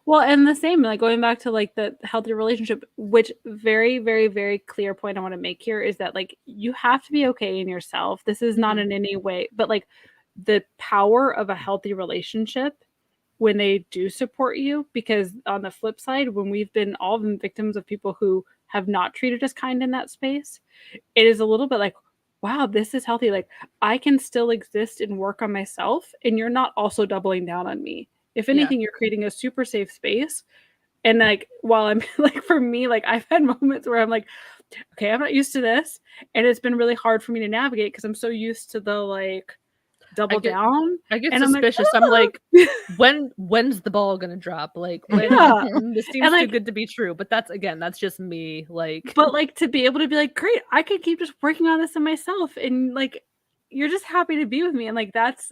Well, and the same, like going back to like the healthy relationship, which very, very, very clear point I want to make here is that like you have to be okay in yourself. This is not Mhm. in any way, but like the power of a healthy relationship when they do support you, because on the flip side, when we've been all been victims of people who have not treated us kind in that space, it is a little bit like, wow, this is healthy. Like I can still exist and work on myself, and you're not also doubling down on me. If Yeah. anything, you're creating a super safe space. And like, while I'm like, for me, like, I've had moments where I'm like, okay, I'm not used to this. And it's been really hard for me to navigate because I'm so used to the like double get- down. I get And I'm like, suspicious. I'm "Ah." like, when's the ball gonna drop? Like when Yeah. this seems too like- good to be true. But that's just me. Like But like to be able to be like, great, I could keep just working on this in myself. And like, you're just happy to be with me. And like, that's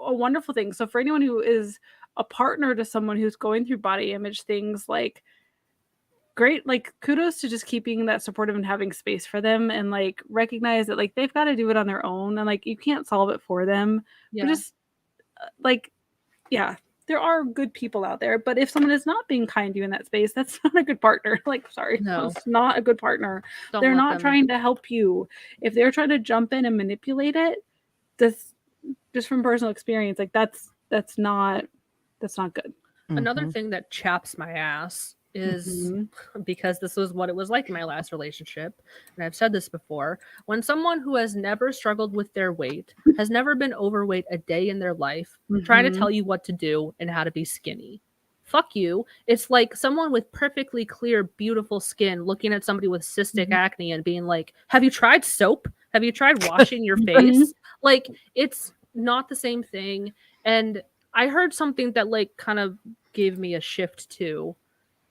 a wonderful thing. So for anyone who is a partner to someone who's going through body image things, like, great, like kudos to just keeping that supportive and having space for them, and like recognize that like they've got to do it on their own, and like you can't solve it for them. yeah. But just like, yeah, there are good people out there, but if someone is not being kind to you in that space, that's not a good partner. Like, sorry, No. that's not a good partner. Don't They're let not them- trying to help you. If they're trying to jump in and manipulate it, this just from personal experience, like that's not good. Another Mhm. thing that chaps my ass is Mhm. because this was what it was like in my last relationship, and I've said this before, when someone who has never struggled with their weight, has never been overweight a day in their life, trying to Mhm. tell you what to do and how to be skinny. Fuck you. It's like someone with perfectly clear, beautiful skin looking at somebody with cystic Mhm. acne and being like, have you tried soap? Have you tried washing your face? Like, it's not the same thing. And I heard something that like kind of gave me a shift too.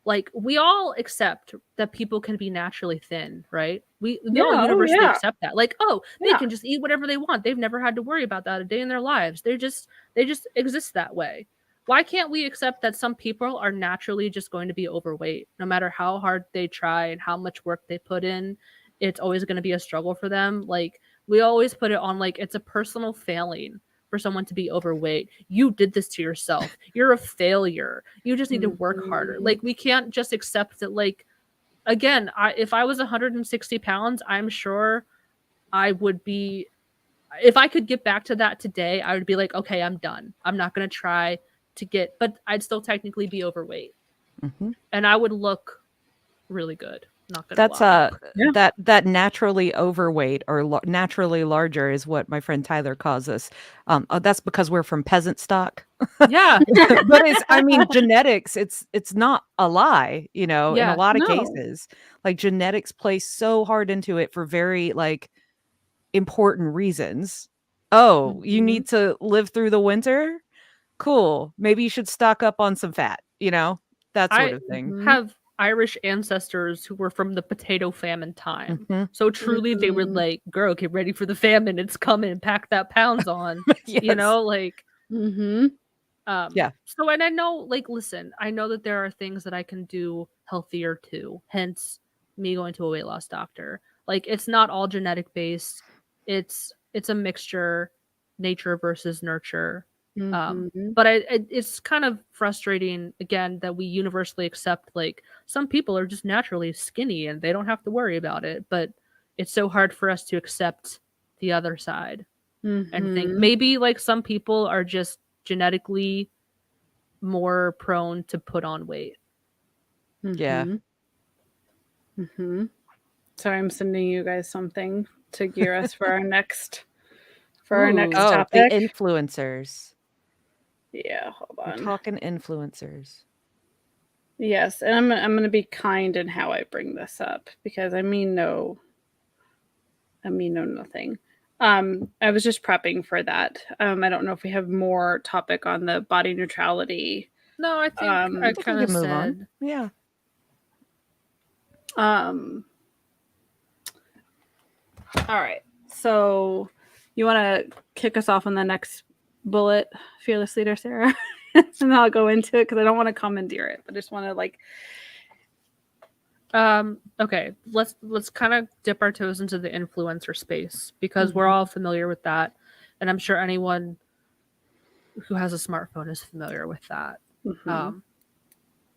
Like, we all accept that people can be naturally thin, right? We all Yeah, oh, universally yeah. accept that. Like, oh, they Yeah. can just eat whatever they want. They've never had to worry about that a day in their lives. They just exist that way. Why can't we accept that some people are naturally just going to be overweight no matter how hard they try and how much work they put in? It's always going to be a struggle for them. Like, we always put it on like it's a personal failing for someone to be overweight. You did this to yourself. You're a failure. You just need to work harder. Mhm. Like, we can't just accept that. Like, again, if I was 160 pounds, I'm sure I would be, if I could get back to that today, I would be like, okay, I'm done. I'm not going to try to get, but I'd still technically be overweight. Mhm. And I would look really good. Not gonna That's lie. Yeah. that naturally overweight or naturally larger is what my friend Tyler calls us. That's because we're from peasant stock. Yeah. But it's, I mean, genetics, it's not a lie, you know, in a Yeah. lot of No. cases. Like genetics play so hard into it for very like important reasons. Oh, you Mhm. need to live through the winter? Cool. Maybe you should stock up on some fat, you know? That sort I of thing. Mhm. have Irish ancestors who were from the potato famine time. Mhm. So truly they were Mhm. like, girl, get ready for the famine. It's coming. Pack that pounds on. You Yes. know, like Mhm. Yeah. So, and I know, like, listen, I know that there are things that I can do healthier too. Hence me going to a weight loss doctor. Like, it's not all genetic based. It's a mixture, nature versus nurture. Mhm. But it's kind of frustrating again that we universally accept like some people are just naturally skinny and they don't have to worry about it. But it's so hard for us to accept the other side and think Mhm. maybe like some people are just genetically more prone to put on weight. Yeah. Mhm. Mhm. Sorry, I'm sending you guys something to gear us for our next Ooh. Oh, the topic. influencers. Yeah, hold We're on. talking influencers. Yes, and I'm gonna be kind in how I bring this up because I mean no nothing. I was just prepping for that. I don't know if we have more topic on the body neutrality. No, I think I I I think we kind of can move said on. Yeah. All right. So you want to kick us off on the next bullet, fearless leader, Sarah? and I'll go into it because I don't want to commandeer it, but I just want to like. Okay, let's kind of dip our toes into the influencer space because we're all familiar with that, and I'm sure anyone who has a smartphone is familiar with that. And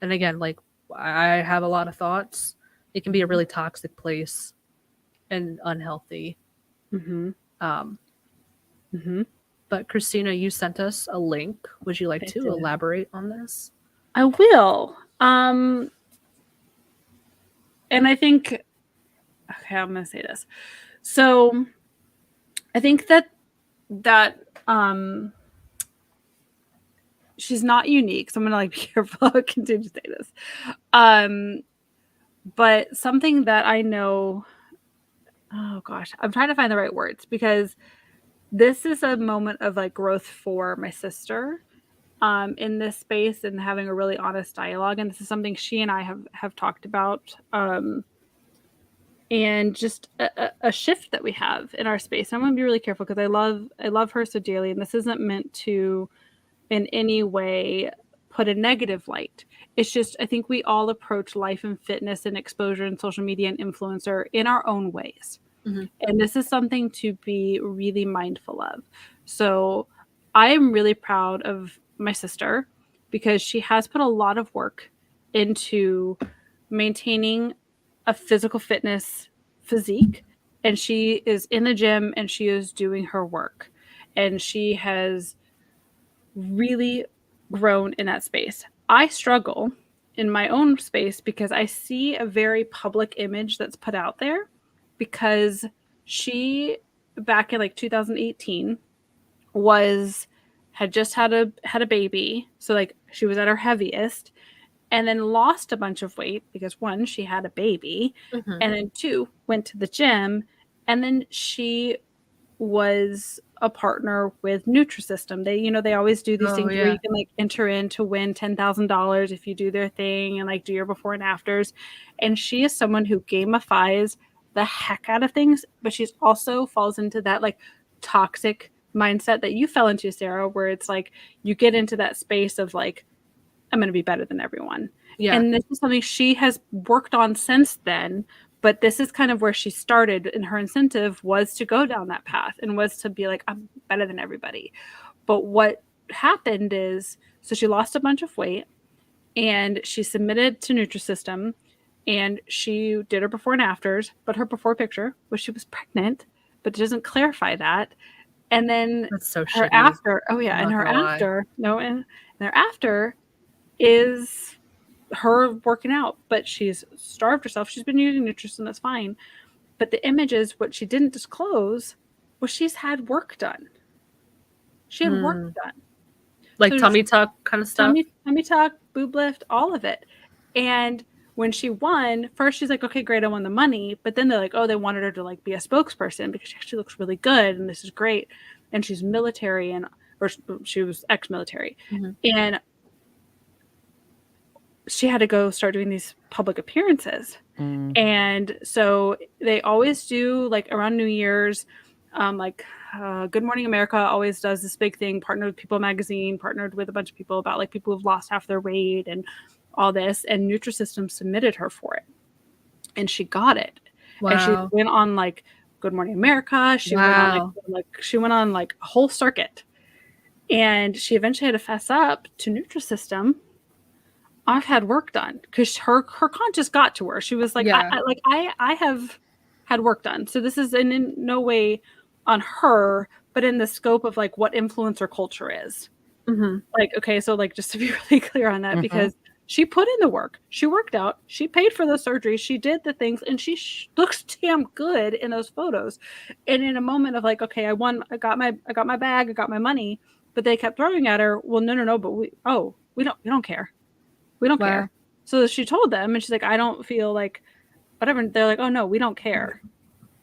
again, like I have a lot of thoughts. It can be a really toxic place and unhealthy. But Christina, you sent us a link. Would you like to elaborate on this? I will. And I think, okay, I'm gonna say this. So I think that she's not unique. So I'm gonna like be careful how I continue to say this. But something that I know, oh gosh, I'm trying to find the right words because this is a moment of like growth for my sister in this space and having a really honest dialogue. And this is something she and I have talked about. And just a shift that we have in our space. I'm going to be really careful because I love her so dearly. And this isn't meant to in any way put a negative light. It's just, I think we all approach life and fitness and exposure and social media and influencer in our own ways. And this is something to be really mindful of. So I am really proud of my sister because she has put a lot of work into maintaining a physical fitness physique, and she is in the gym and she is doing her work, and she has really grown in that space. I struggle in my own space because I see a very public image that's put out there because she back in like 2018 had just had a baby, so like she was at her heaviest, and then lost a bunch of weight because one, she had a baby, and then two, went to the gym, and then she was a partner with Nutrisystem. They always do these things where you can like enter in to win $10,000 if you do their thing and like do your before and afters. And she is someone who gamifies the heck out of things, but she's also falls into that like toxic mindset that you fell into, Sarah, where it's like you get into that space of like, I'm going to be better than everyone. Yeah. And this is something she has worked on since then. But this is kind of where she started, and her incentive was to go down that path and was to be like, I'm better than everybody. But what happened is, so she lost a bunch of weight and she submitted to Nutrisystem and she did her before and afters, but her before picture was she was pregnant, but it doesn't clarify that. And then that's so her shitty. after, and her after is her working out, but she's starved herself. She's been using Nutrisystem, that's fine. But the images, what she didn't disclose was she's had work done. She had work done. Like so tummy tuck kind of stuff? Tummy tuck, boob lift, all of it. And when she won, first she's like, okay, great, I won the money. But then they're like, oh, they wanted her to like be a spokesperson because she actually looks really good and this is great. And she's military or she was ex-military. And she had to go start doing these public appearances. And so they always do like around New Year's, Good Morning America always does this big thing, partnered with People Magazine, partnered with a bunch of people about like people who've lost half their weight and all this. And Nutrisystem submitted her for it. And she got it. Wow. And she went on like Good Morning America. She went on like a whole circuit. And she eventually had to fess up to Nutrisystem. I've had work done because her conscience got to her. She was like, I have had work done. So this is in no way on her, but in the scope of like what influencer culture is. Like, okay, so like just to be really clear on that, because she put in the work, she worked out, she paid for the surgery, she did the things, and she looks damn good in those photos. And in a moment of like, okay, I won, I got my bag, I got my money, but they kept throwing at her. Well, no, but we don't care. We don't care. So she told them, and she's like, I don't feel like whatever. And they're like, oh no, we don't care.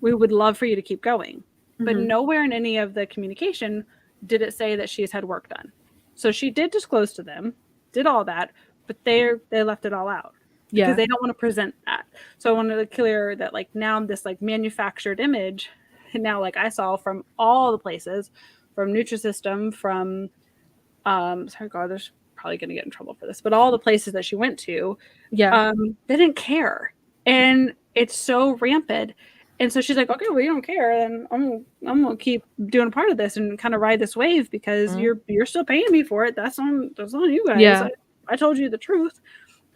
We would love for you to keep going. But nowhere in any of the communication did it say that she's had work done. So she did disclose to them, did all that, but they left it all out because they don't want to present that. So I wanted to clear that like now this like manufactured image, and now like I saw from all the places, from Nutrisystem, from there's probably going to get in trouble for this, but all the places that she went to, Yeah. they didn't care. And it's so rampant. And so she's like, okay, well, you don't care, then I'm gonna keep doing a part of this and kind of ride this wave because you're still paying me for it. That's on you guys. Yeah. I told you the truth.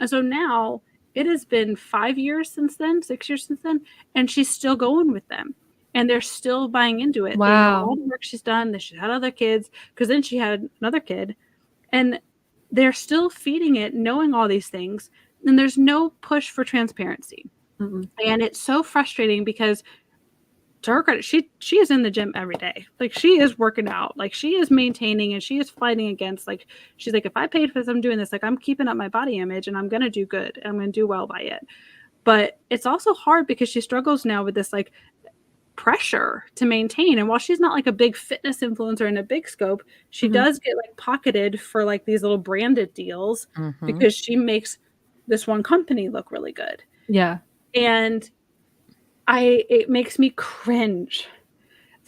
And so now it has been 5 years since then, 6 years since then, and she's still going with them. And they're still buying into it. They know Wow. all the work she's done, that she had other kids, because then she had another kid. And they're still feeding it, knowing all these things. And there's no push for transparency. Mm-mm. And it's so frustrating because, to her credit, she is in the gym every day. Like, she is working out. Like, she is maintaining and she is fighting against, like, she's like, if I paid for this, I'm doing this. Like, I'm keeping up my body image and I'm going to do good. And I'm going to do well by it. But it's also hard because she struggles now with this, like, pressure to maintain. And while she's not like a big fitness influencer in a big scope, she does get like pocketed for like these little branded deals because she makes this one company look really good. Yeah. And it makes me cringe.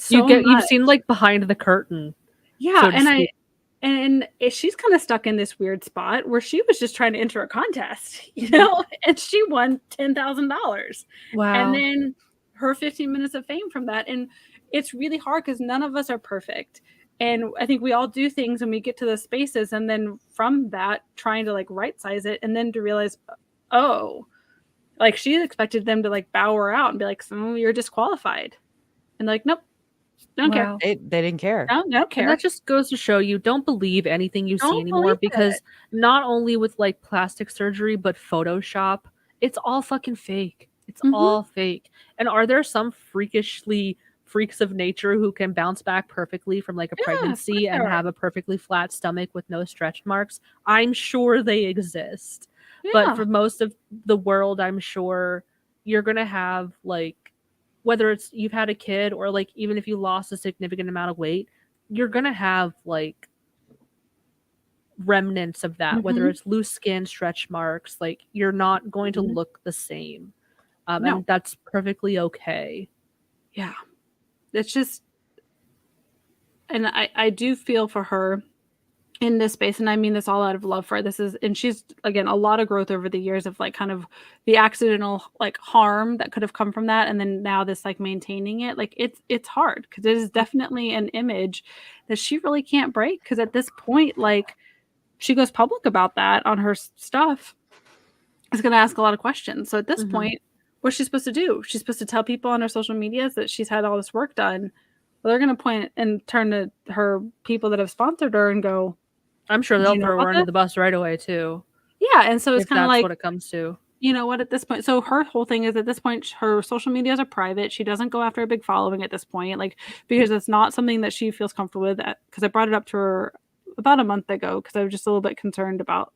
You've seen like behind the curtain. Yeah, so to speak. and she's kind of stuck in this weird spot where she was just trying to enter a contest, you know, and she won $10,000. Wow. And then her 15 minutes of fame from that. And it's really hard because none of us are perfect. And I think we all do things and we get to the spaces, and then from that trying to like right size it, and then to realize, oh, like she expected them to like bow her out and be like, "So you're disqualified," and like, nope, don't care. They didn't care. No, don't care. And that just goes to show you don't believe anything you Don't see anymore, believe because it. not only with like plastic surgery, but Photoshop, it's all fucking fake. It's all fake. And are there some freaks of nature who can bounce back perfectly from like a pregnancy and have a perfectly flat stomach with no stretch marks? I'm sure they exist. Yeah. But for most of the world, I'm sure you're going to have like, whether it's you've had a kid or like even if you lost a significant amount of weight, you're going to have like remnants of that, whether it's loose skin, stretch marks, like you're not going to look the same. No. And that's perfectly okay. Yeah. It's just, and I do feel for her in this space, and I mean this all out of love for her. This is, and she's, again, a lot of growth over the years of like kind of the accidental like harm that could have come from that, and then now this like maintaining it, like it's hard because it is definitely an image that she really can't break, because at this point, like, she goes public about that on her stuff, it's going to ask a lot of questions. So at this point, what's she supposed to do? She's supposed to tell people on her social medias that she's had all this work done. Well, they're going to point and turn to her people that have sponsored her and go, I'm sure they'll throw her under the bus right away too. Yeah, and so it's kind of like, what it comes to. You know what, at this point, so her whole thing is at this point, her social medias are private. She doesn't go after a big following at this point, like, because it's not something that she feels comfortable with. Because I brought it up to her about a month ago because I was just a little bit concerned about,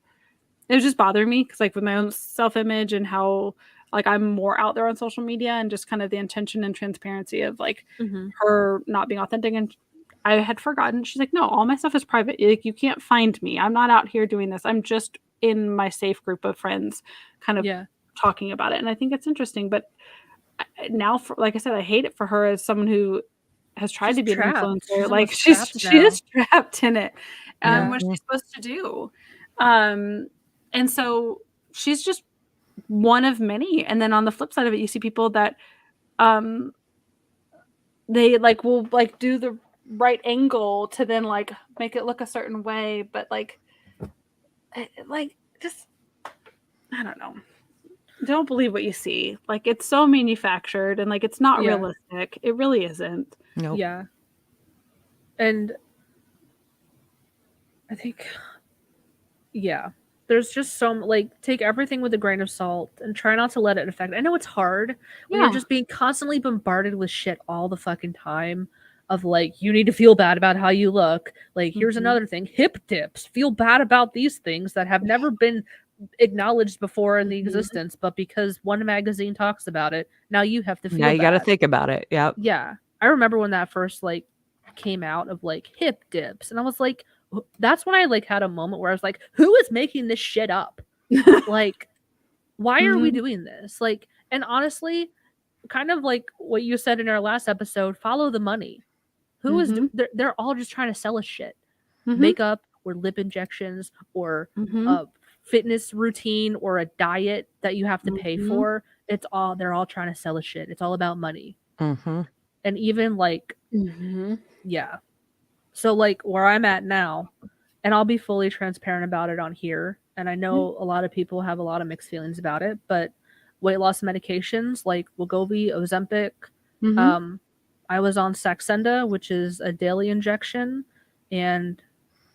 it was just bothering me because like with my own self-image and how like I'm more out there on social media and just kind of the intention and transparency of like her not being authentic. And I had forgotten. She's like, no, all my stuff is private. Like, you can't find me. I'm not out here doing this. I'm just in my safe group of friends kind of talking about it. And I think it's interesting. But now, like I said, I hate it for her as someone who has tried to be an influencer. Like she is trapped in it. What she's supposed to do. And so she's just one of many. And then on the flip side of it, you see people that they like will like do the right angle to then like make it look a certain way, but like just, I don't know. Don't believe what you see. Like, it's so manufactured and like it's not realistic. It really isn't. Nope. Yeah. And I think there's just some like, take everything with a grain of salt and try not to let it affect. I know it's hard when you're just being constantly bombarded with shit all the fucking time of like, you need to feel bad about how you look. Like, here's another thing, hip dips. Feel bad about these things that have never been acknowledged before in the existence, but because one magazine talks about it, now you have to feel now you bad. got to think about it. Yep. Yeah. I remember when that first like came out of like hip dips, and I was like, that's when I like had a moment where I was like, who is making this shit up? Like, why are we doing this? Like, and honestly, kind of like what you said in our last episode, follow the money. Who is they're all just trying to sell us shit. Makeup, or lip injections or Mhm. a fitness routine or a diet that you have to pay Mhm. for. They're all trying to sell a shit. It's all about money. Mm-hmm. And even like, Mhm. yeah. So like where I'm at now, and I'll be fully transparent about it on here. And I know a lot of people have a lot of mixed feelings about it, but weight loss medications like Wegovy, Ozempic, Mhm. I was on Saxenda, which is a daily injection, and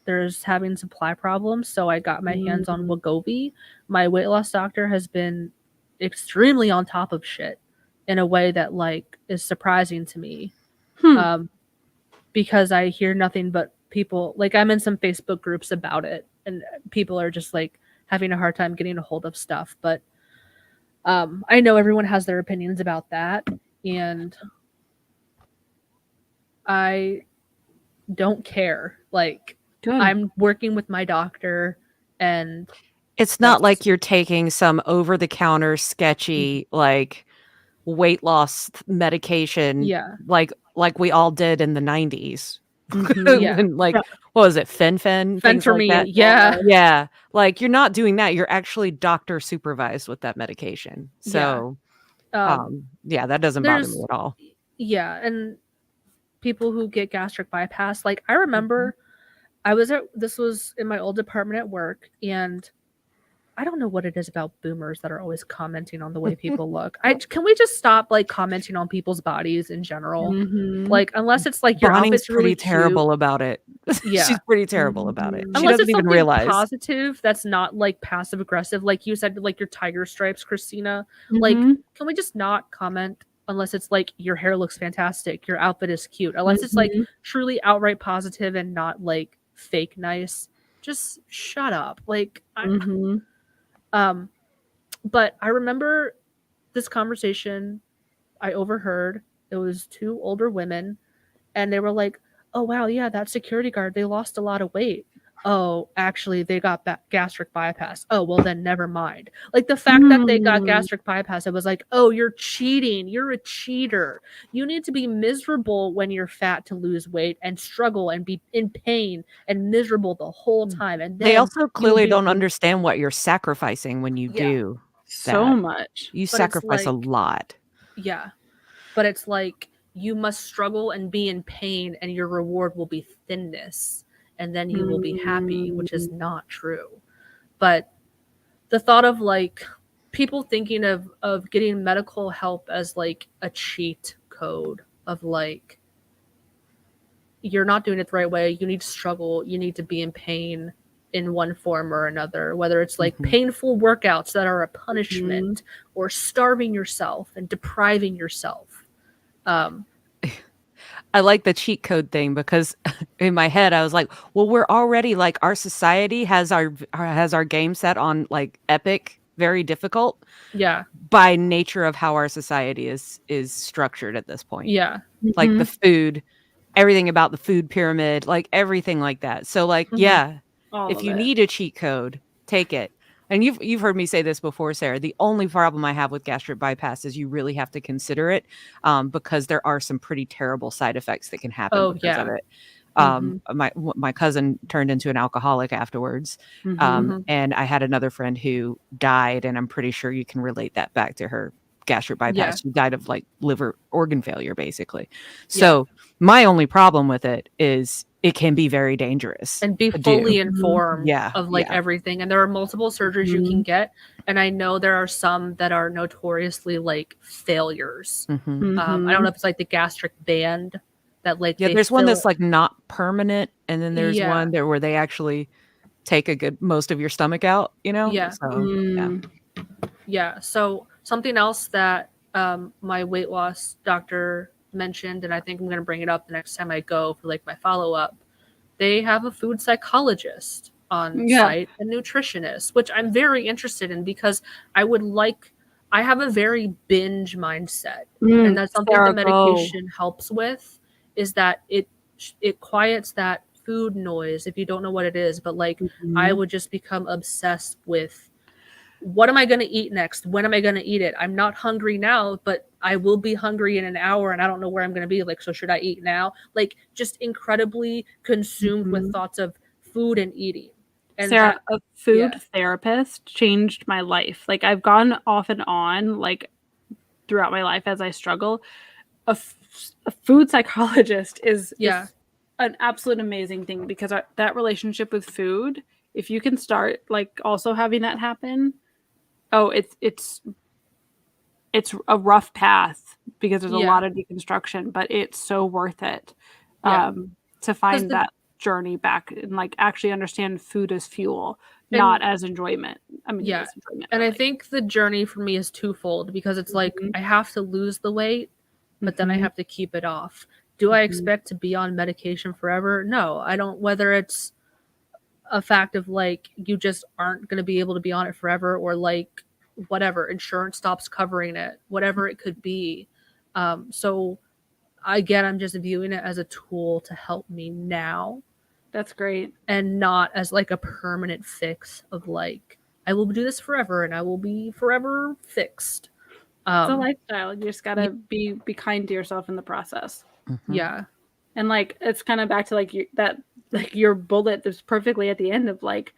there's having supply problems, so I got my hands on Wegovy. My weight loss doctor has been extremely on top of shit in a way that like is surprising to me. Hmm. Because I hear nothing but people like I'm in some Facebook groups about it, and people are just like having a hard time getting a hold of stuff. But I know everyone has their opinions about that, and I don't care. Like Good. I'm working with my doctor, and It's not like that's you're taking some over-the-counter sketchy like weight loss medication yeah, like we all did in the 90s. Mhm. yeah. When like what was it, Fen-Phen, things like Phentermine, that? yeah, Yeah, like you're not doing that. You're actually doctor supervised with that medication. yeah. So, Um, yeah, that doesn't bother me there's at all. yeah, and people who get gastric bypass. Like I Mhm. remember this was in my old department at work, and I don't know what it is about boomers that are always commenting on the way people look. Can we just stop like commenting on people's bodies in general? Mhm. Like unless it's like your Bonnie's outfit's really pretty cute. terrible about it. Yeah. She's pretty terrible about it. She Mhm. Unless doesn't it's even something realize. positive that's not like passive aggressive, like you said, like your tiger stripes, Christina. Like, Mhm. can we just not comment unless it's like your hair looks fantastic, your outfit is cute, unless it's like Mhm. truly outright positive and not like fake nice. Just shut up. Like Mhm. um but I remember this conversation I overheard. It was two older women, and they were like, "Oh wow, yeah, that security guard, they lost a lot of weight. Oh, actually, they got gastric bypass. Oh, well then never mind." Like the fact that they got Mm. gastric bypass, it was like, "Oh, you're cheating. You're a cheater. You need to be miserable when you're fat to lose weight and struggle and be in pain and miserable the whole time, and They then also you'll clearly be don't able to." understand what you're sacrificing when you Yeah, do So that. much. You but it's sacrifice a like, lot. yeah, but it's like you must struggle and be in pain, and your reward will be thinness, and then you will be happy, which is Mm. not true. But the thought of like people thinking of getting medical help as like a cheat code of like you're not doing it the right way, you need to struggle, you need to be in pain in one form or another, whether it's like Mhm. painful workouts that are a Mhm. punishment or starving yourself and depriving yourself. I like the cheat code thing because in my head I was like, well, we're already like our society has our game set on like epic, very difficult Yeah, by nature of how our society is structured at this point. yeah. Like the Mhm. food, everything about the food pyramid, like everything like that. So like, Mhm. yeah, All if of you it. need a cheat code, take it. And you've heard me say this before, Sarah. The only problem I have with gastric bypass is you really have to consider it because there are some pretty terrible side effects that can happen Oh because of yeah. it. Mhm. My cousin turned into an alcoholic afterwards, Mhm. Mhm. and I had another friend who died, and I'm pretty sure you can relate that back to her gastric Yeah. bypass. She died of like liver organ failure, basically. Yeah. So my only problem with it is it can be very dangerous And be to fully do. informed Yeah, of like yeah. everything. And there are multiple surgeries you can Mhm. get. And I know there are some that are notoriously like failures. Mhm. I don't know Mhm. if it's like the gastric band that like Yeah, they there's one fill. that's like not permanent, and then there's Yeah. one there where they actually take a good most of your stomach out, you know? Yeah. So, yeah. Mm. Yeah. So something else that my weight loss doctor mentioned, and I think I'm going to bring it up the next time I go for like my follow up. They have a food psychologist on Yeah. site, a nutritionist, which I'm very interested in because I have a very binge mindset. And that's something the Sarah, go. medication helps with is that it quiets that food noise if you don't know what it is. But like I Mhm. would just become obsessed with what am I going to eat next? When am I going to eat it? I'm not hungry now, but I will be hungry in an hour and I don't know where I'm going to be. Like, so should I eat now? Like, just incredibly consumed with Mhm. thoughts of food and eating. And Sarah, that, a food yeah. therapist changed my life. Like I've gone off and on like throughout my life as I struggle. A food psychologist is an absolute amazing thing because that relationship with food, if you can start like also having that happen, oh, it's a rough path because there's a lot of deconstruction, but it's so worth it to find that journey back and like actually understand food as fuel, not as enjoyment. I mean, it is enjoyment, and I think the journey for me is twofold because it's like I have to lose the weight, but then I have to keep it off. Do I expect to be on medication forever? No, I don't. Whether it's a fact of like you just aren't going to be able to be on it forever, or like whatever, insurance stops covering it, whatever it could be. So again, I'm just viewing it as a tool to help me now. That's great. And not as like a permanent fix of like, I will do this forever and I will be forever fixed. It's a lifestyle. You just gotta be kind to yourself in the process. Yeah. And like it's kind of back to like your bullet that's perfectly at the end of like,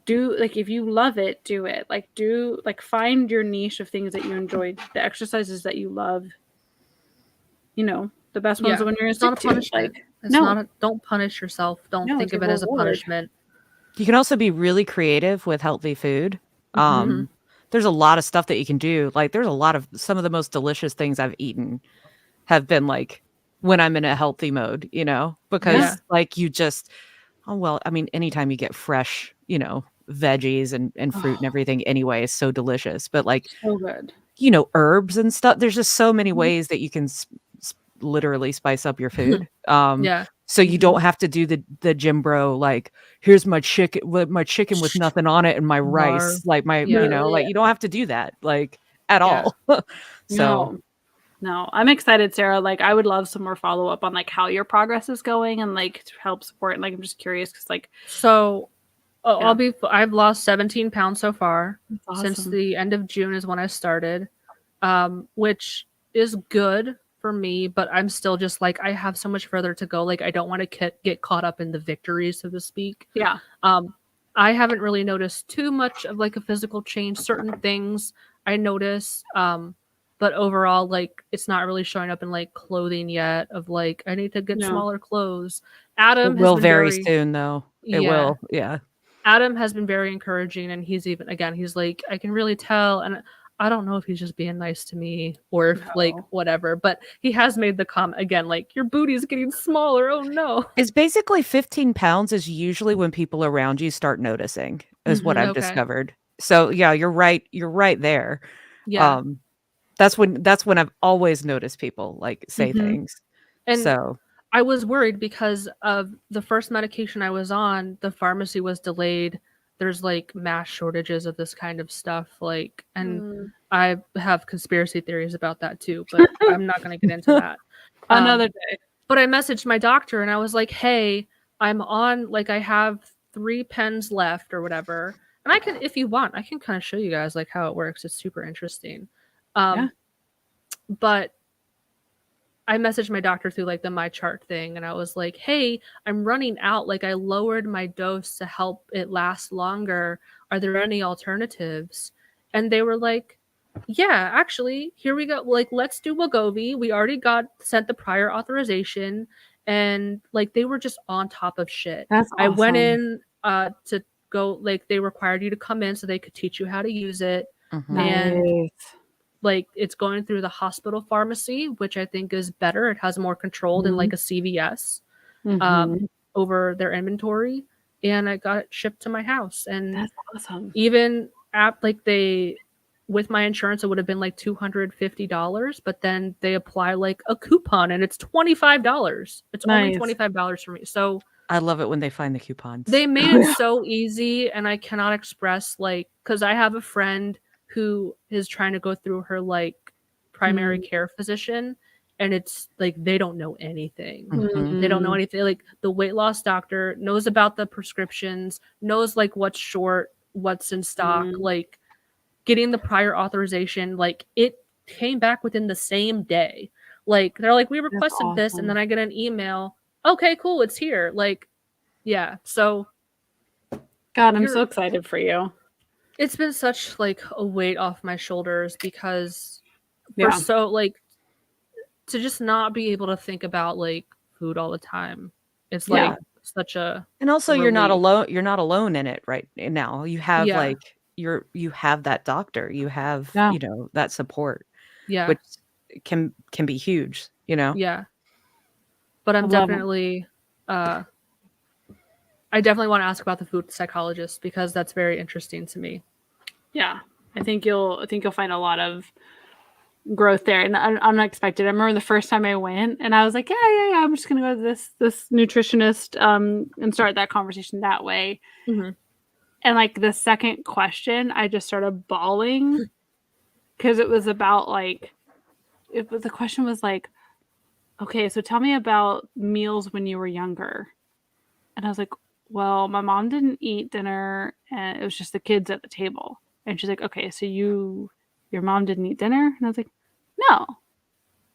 do like if you love it, do it. Like do like find your niche of things that you enjoy, the exercises that you love. You know, the best ones are when you're it's not a punishment. Like, it's not don't punish yourself. Don't think of it as a punishment. You can also be really creative with healthy food. There's a lot of stuff that you can do. Like there's a lot of some of the most delicious things I've eaten have been like when I'm in a healthy mode, you know, because like you just, I mean, anytime you get fresh, you know, veggies and fruit and everything anyway is so delicious, but like, so good, you know, herbs and stuff. There's just so many ways that you can literally spice up your food. So you don't have to do the gym bro, like, here's my chicken with nothing on it and my rice, like my, you know, like you don't have to do that like at all. So no, I'm excited, Sarah. Like I would love some more follow up on like how your progress is going and like to help support. And, like, I'm just curious because like, I've lost 17 pounds so far since the end of June is when I started, which is good for me, but I'm still just like, I have so much further to go. Like, I don't want to get caught up in the victories, so to speak. Yeah. I haven't really noticed too much of like a physical change. Certain things I notice, but overall, like, it's not really showing up in like clothing yet of like, I need to get smaller clothes. Adam will very soon though. It will. Yeah. Adam has been very encouraging, and he's like, I can really tell, and I don't know if he's just being nice to me or if like whatever, but he has made the comment again, like, your booty's getting smaller. Oh no. It's basically 15 pounds is usually when people around you start noticing is what I've discovered. So yeah, you're right. You're right there. Yeah. That's when I've always noticed people like say things. And so I was worried because of the first medication I was on, the pharmacy was delayed. There's like mass shortages of this kind of stuff, like, and I have conspiracy theories about that too, but I'm not going to get into that another day. But I messaged my doctor and I was like, hey, I'm on, like, I have 3 pens left or whatever, and I can, if you want, I can kind of show you guys like how it works. It's super interesting. But I messaged my doctor through like the My Chart thing, and I was like, hey, I'm running out. Like, I lowered my dose to help it last longer. Are there any alternatives? And they were like, yeah, actually, here we go. Like, let's do Wegovy. We already sent the prior authorization, and like they were just on top of shit. That's awesome. I went in to go, like, they required you to come in so they could teach you how to use it. And like, it's going through the hospital pharmacy, which I think is better. It has more control than like a CVS over their inventory. And I got it shipped to my house. And that's awesome. Even like with my insurance, it would have been like $250, but then they apply like a coupon and it's $25. It's only $25 for me. So I love it when they find the coupons. They made it so easy, and I cannot express, like, because I have a friend who is trying to go through her like primary care physician, and it's like they don't know anything. They don't know anything. Like, the weight loss doctor knows about the prescriptions, knows like what's short, what's in stock, like getting the prior authorization, like it came back within the same day. Like, they're like, we requested this, and then I get an email, okay, cool, it's here. Like, yeah. So God, I'm You're- so excited for you. It's been such like a weight off my shoulders because Yeah. for so like to just not be able to think about like food all the time. It's Yeah. like such a And also you're not relief. alone. You're not alone in it right now. You have Yeah. like you have that doctor. You have, Yeah. you know, that support, yeah. which can be huge, you know. Yeah. But I'm I love 'em. definitely I definitely want to ask about the food psychologist because that's very interesting to me. Yeah, I think you'll find a lot of growth there and unexpected. I remember the first time I went and I was like, yeah, I'm just gonna go to this nutritionist and start that conversation that way. Mhm. And like the second question, I just started bawling because it was about like the question was like, okay, so tell me about meals when you were younger. And I was like, well, my mom didn't eat dinner and it was just the kids at the table. And she's like, okay, so your mom didn't eat dinner? And I was like, no.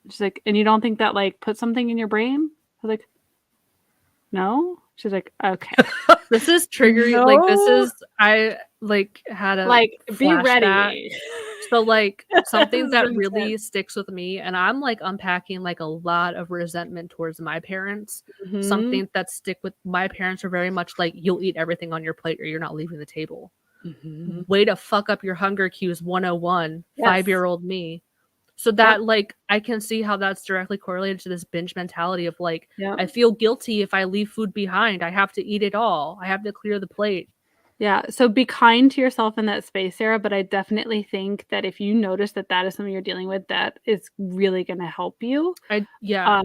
She's like, and you don't think that like put something in your brain? I was like, no. She's like, okay. This is triggering. Like this No. is I like had a Like, be flashback. ready. So like something This that is really intense. sticks with me, and I'm like unpacking like a lot of resentment towards my parents. Mhm. Something that stick with my parents are very much like you'll eat everything on your plate or you're not leaving the table. Mhm. Way to fuck up your hunger cues 101, Yes. 5-year-old me. So that like I can see how that's directly correlated to this binge mentality of like Yeah. I feel guilty if I leave food behind. I have to eat it all. I have to clear the plate. Yeah. So be kind to yourself in that space, Sarah. But I definitely think that if you notice that that is something you're dealing with, that is really going to help you. Yeah.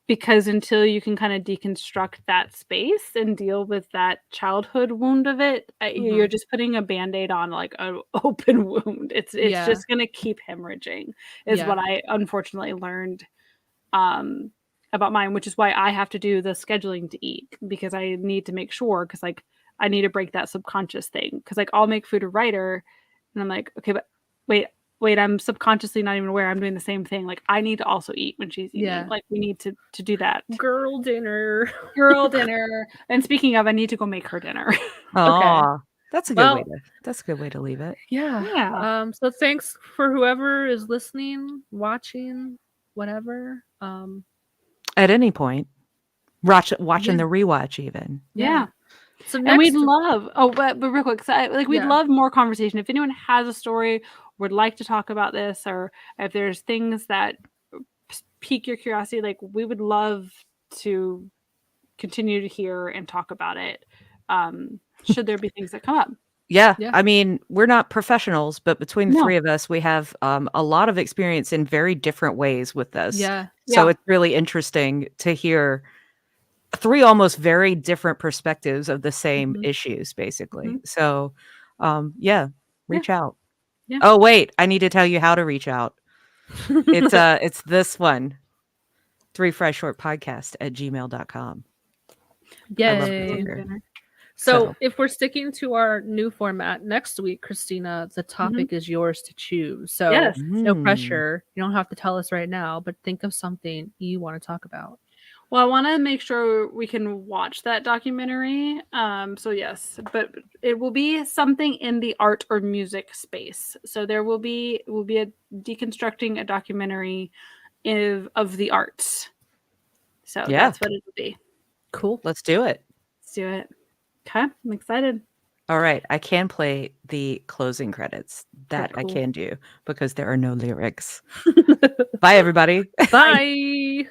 Because until you can kind of deconstruct that space and deal with that childhood wound of it, you're just putting a band-aid on like an open wound. It's Yeah. just going to keep hemorrhaging is Yeah. what I unfortunately learned about mine, which is why I have to do the scheduling to eat because I need to make sure because like I need to break that subconscious thing because like I'll make food a writer and I'm like, okay, but wait, I'm subconsciously not even aware I'm doing the same thing. Like I need to also eat when she's eating. Yeah. Like we need to do that. Girl dinner. Girl dinner. And speaking of, I need to go make her dinner. Oh, that's a good Well- way to leave it. Yeah. Yeah. So thanks for whoever is listening, watching, whatever. At any point, watching Yeah. the rewatch even. Yeah. So And we'd next love but real quick, so we'd Yeah. love more conversation. If anyone has a story, would like to talk about this, or if there's things that pique your curiosity, like we would love to continue to hear and talk about it. Should there be things that come up? Yeah, Yeah. I mean, we're not professionals, but between the No. three of us, we have a lot of experience in very different ways with this. Yeah. So Yeah. it's really interesting to hear three almost very different perspectives of the same Mhm. issues, basically. Mhm. So, yeah, reach out. Yeah. Oh, wait, I need to tell you how to reach out. It's this one, 3freshshortpodcast@gmail.com. I love Yay. Twitter. So if we're sticking to our new format next week, Christina, the topic is yours to choose. So Yes. no Mm. pressure. You don't have to tell us right now, but think of something you want to talk about. Well, I want to make sure we can watch that documentary. So yes, but it will be something in the art or music space. So there will be a deconstructing a documentary of the arts. So Yeah. that's what it will be. Cool. Let's do it. Let's do it. Okay, I'm excited. All right, I can play the closing credits. That I cool. can do because there are no lyrics. Bye, everybody. Bye.